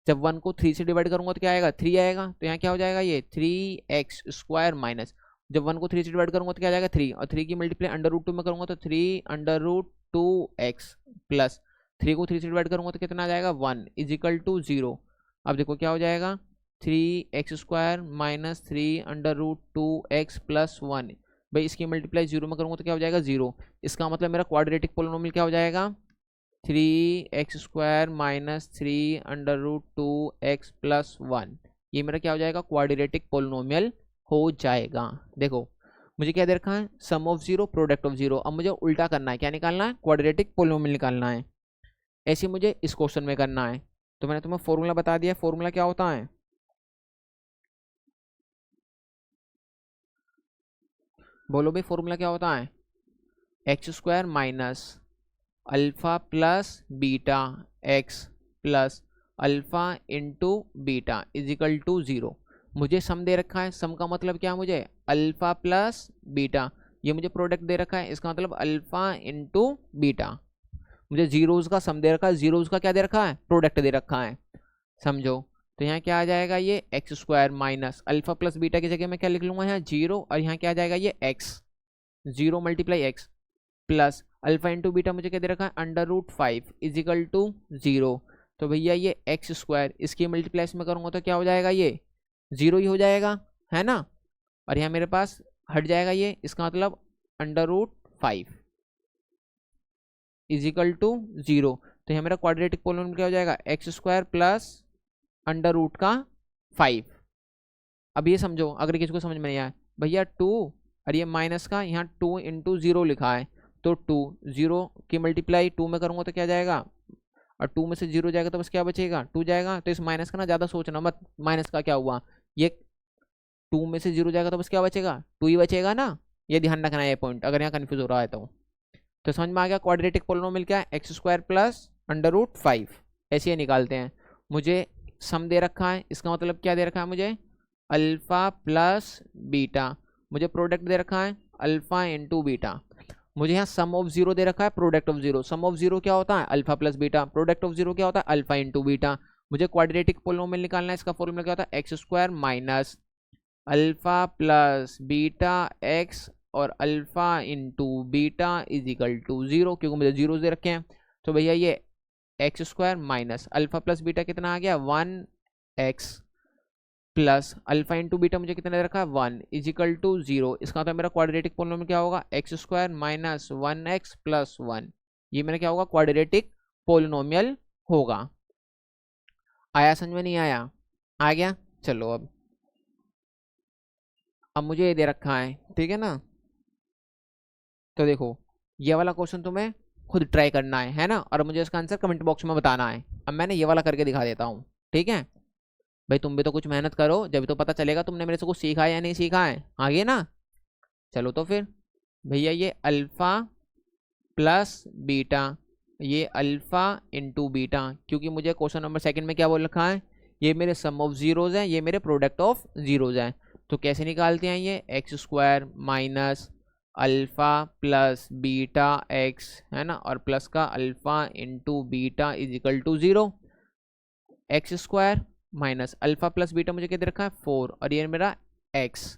जब 1 को 3 से डिवाइड करूंगा तो क्या आएगा 3 आएगा। तो यहाँ क्या हो जाएगा ये 3x स्क्वायर माइनस, जब 1 को 3 से डिवाइड करूंगा तो क्या आ जाएगा 3, और 3 की मल्टीप्लाई √2 में करूंगा तो 3√2x प्लस 3 को 3 से डिवाइड करूंगा तो कितना आ जाएगा 1 इज इक्वल टू 0। अब देखो क्या हो जाएगा 3x square minus 3√2x plus 1, भाई इसकी मल्टीप्लाई 0 में करूंगा तो क्या हो जाएगा 0। इसका मतलब मेरा क्वाड्रेटिक पोलिनोमियल क्या हो जाएगा 3x square minus 3√2x plus 1, ये मेरा क्या हो जाएगा क्वाड्रेटिक पोलिनोमियल हो जाएगा। देखो मुझे क्या दे रखा है सम ऑफ 0 प्रोडक्ट ऑफ 0। अब मुझे उल्टा करना है, क्या निकालना है क्वाड्रेटिक पोलिनोमियल निकालना है। ऐसे मुझे इस क्वेश्चन में करना है। तो मैंने तुम्हें फॉर्मूला बता दिया, फॉर्मूला क्या होता है, बोलो भाई फॉर्मूला क्या होता है, X square minus alpha plus beta X plus alpha into beta is equal to 0। मुझे सम दे रखा है, सम का मतलब क्या, मुझे अल्फा प्लस बीटा, ये मुझे प्रोडक्ट दे रखा है, इसका मतलब अल्फा इंटू बीटा। मुझे जीरोज का सम दे रखा है, जीरोज का क्या दे रखा है प्रोडक्ट दे रखा है, समझो। तो यहाँ क्या आ जाएगा ये X square minus alpha plus beta की जगह मैं क्या लिख लूंगा यहाँ 0, और यहाँ क्या आ जाएगा ये x 0 multiply x plus alpha into beta मुझे क्या दे रखा है √5 इज इक्वल टू 0। तो भैया ये एक्स स्क्वायर इसकी मल्टीप्लाई में करूँगा तो क्या हो जाएगा ये 0 ही हो जाएगा, है ना। और यहाँ मेरे पास हट जाएगा ये, इसका मतलब √5 इज इक्वल टू 0। तो यहाँ मेरा क्वाड्रेटिक पोलिनोमियल क्या हो जाएगा एक्स स्क्वायर प्लस √5। अब ये समझो अगर किसी को समझ में नहीं आया, भैया 2 और ये माइनस का यहाँ 2 इंटू 0 लिखा है, तो 2 0 की मल्टीप्लाई 2 में करूँगा तो क्या जाएगा, और 2 में से 0 जाएगा तो बस क्या बचेगा 2 जाएगा। तो इस माइनस का ना ज़्यादा सोचना मत, माइनस का क्या हुआ, ये 2 में से 0 जाएगा तो बस क्या बचेगा 2 ही बचेगा ना। ये ध्यान रखना है ये पॉइंट, अगर यहाँ कन्फ्यूज हो रहा है तो समझ में आ गया। क्वाड्रेटिक पोलिनोमियल क्या है एक्स स्क्वायर प्लस √5, ऐसे ही निकालते हैं। मुझे सम दे रखा है, इसका मतलब क्या दे रखा है मुझे अल्फा प्लस बीटा, मुझे प्रोडक्ट दे रखा है अल्फा इंटू बीटा, मुझे यहाँ सम ऑफ 0 दे रखा है प्रोडक्ट ऑफ 0। सम ऑफ 0 क्या होता है alpha plus beta, product of 0 क्या होता है अल्फा इंटू बीटा। मुझे क्वाड्रेटिक पोलिनोमियल निकालना है, इसका फॉर्मूला क्या होता है X square minus alpha plus beta X और alpha into beta is equal to 0, क्योंकि मुझे 0 दे रखे हैं। तो भैया ये X square minus alpha plus beta कितना आ गया 1x plus alpha into beta मुझे कितना दे रखा है 1 इज इक्वल टू 0। इसका मतलब मेरा क्वाड्रेटिक पोलिनोमियल क्या होगा x square minus 1x plus 1, ये मेरा क्या होगा क्वाड्रेटिक पोलिनोमियल होगा। आया समझ में नहीं आया, आ गया। चलो अब मुझे ये दे रखा है, ठीक है ना। तो देखो ये वाला क्वेश्चन तुम्हें खुद ट्राई करना है ना, और मुझे इसका आंसर कमेंट बॉक्स में बताना है। अब मैंने ये वाला करके दिखा देता हूँ, ठीक है भाई, तुम भी तो कुछ मेहनत करो, जब तो पता चलेगा तुमने मेरे से कुछ सीखा है या नहीं सीखा है, आगे ना। चलो तो फिर भैया ये अल्फा प्लस बीटा, ये अल्फा इंटू बीटा, क्योंकि मुझे क्वेश्चन नंबर 2 में क्या बोल रखा है, ये मेरे सम ऑफ जीरोज हैं, ये मेरे प्रोडक्ट ऑफ जीरोज हैं। तो कैसे निकालते हैं ये X square minus alpha plus beta X, है ना, और प्लस का alpha into beta is equal to 0। X square minus alpha plus beta मुझे क्या दे रखा है 4, और ये मेरा x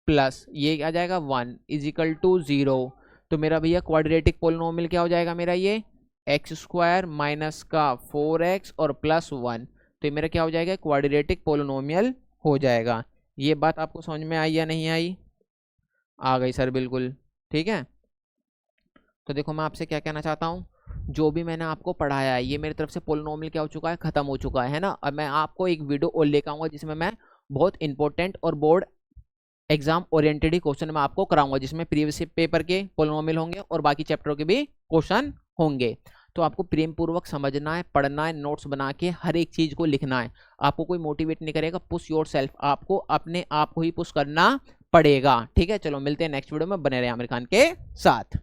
प्लस ये आ जाएगा 1 इज इक्वल टू 0। तो मेरा भैया क्वाड्रेटिक पोलिनोमियल क्या हो जाएगा मेरा ये एक्स स्क्वायर माइनस का 4x और प्लस 1, तो ये मेरा क्या हो जाएगा क्वाड्रेटिक पोलिनोमियल हो जाएगा। ये बात आपको समझ में आई या नहीं आई, आ गई सर बिल्कुल, ठीक है। तो देखो मैं आपसे क्या कहना चाहता हूँ, जो भी मैंने आपको पढ़ाया है ये मेरी तरफ से पोलिनोमियल क्या हो चुका है खत्म हो चुका है ना। अब मैं आपको एक वीडियो और लेकर आऊँगा जिसमें मैं बहुत इंपॉर्टेंट और बोर्ड एग्जाम ओरिएंटेड ही क्वेश्चन मैं आपको कराऊंगा, जिसमें प्रीवियस पेपर के पोलिनोमियल होंगे और बाकी चैप्टरों के भी क्वेश्चन होंगे। तो आपको प्रेम पूर्वक समझना है, पढ़ना है, नोट्स बना के हर एक चीज को लिखना है। आपको कोई मोटिवेट नहीं करेगा, पुश योर सेल्फ, आपको अपने आप को ही पुश करना पड़ेगा। ठीक है, चलो मिलते हैं नेक्स्ट वीडियो में, बने रहे आमिर खान के साथ।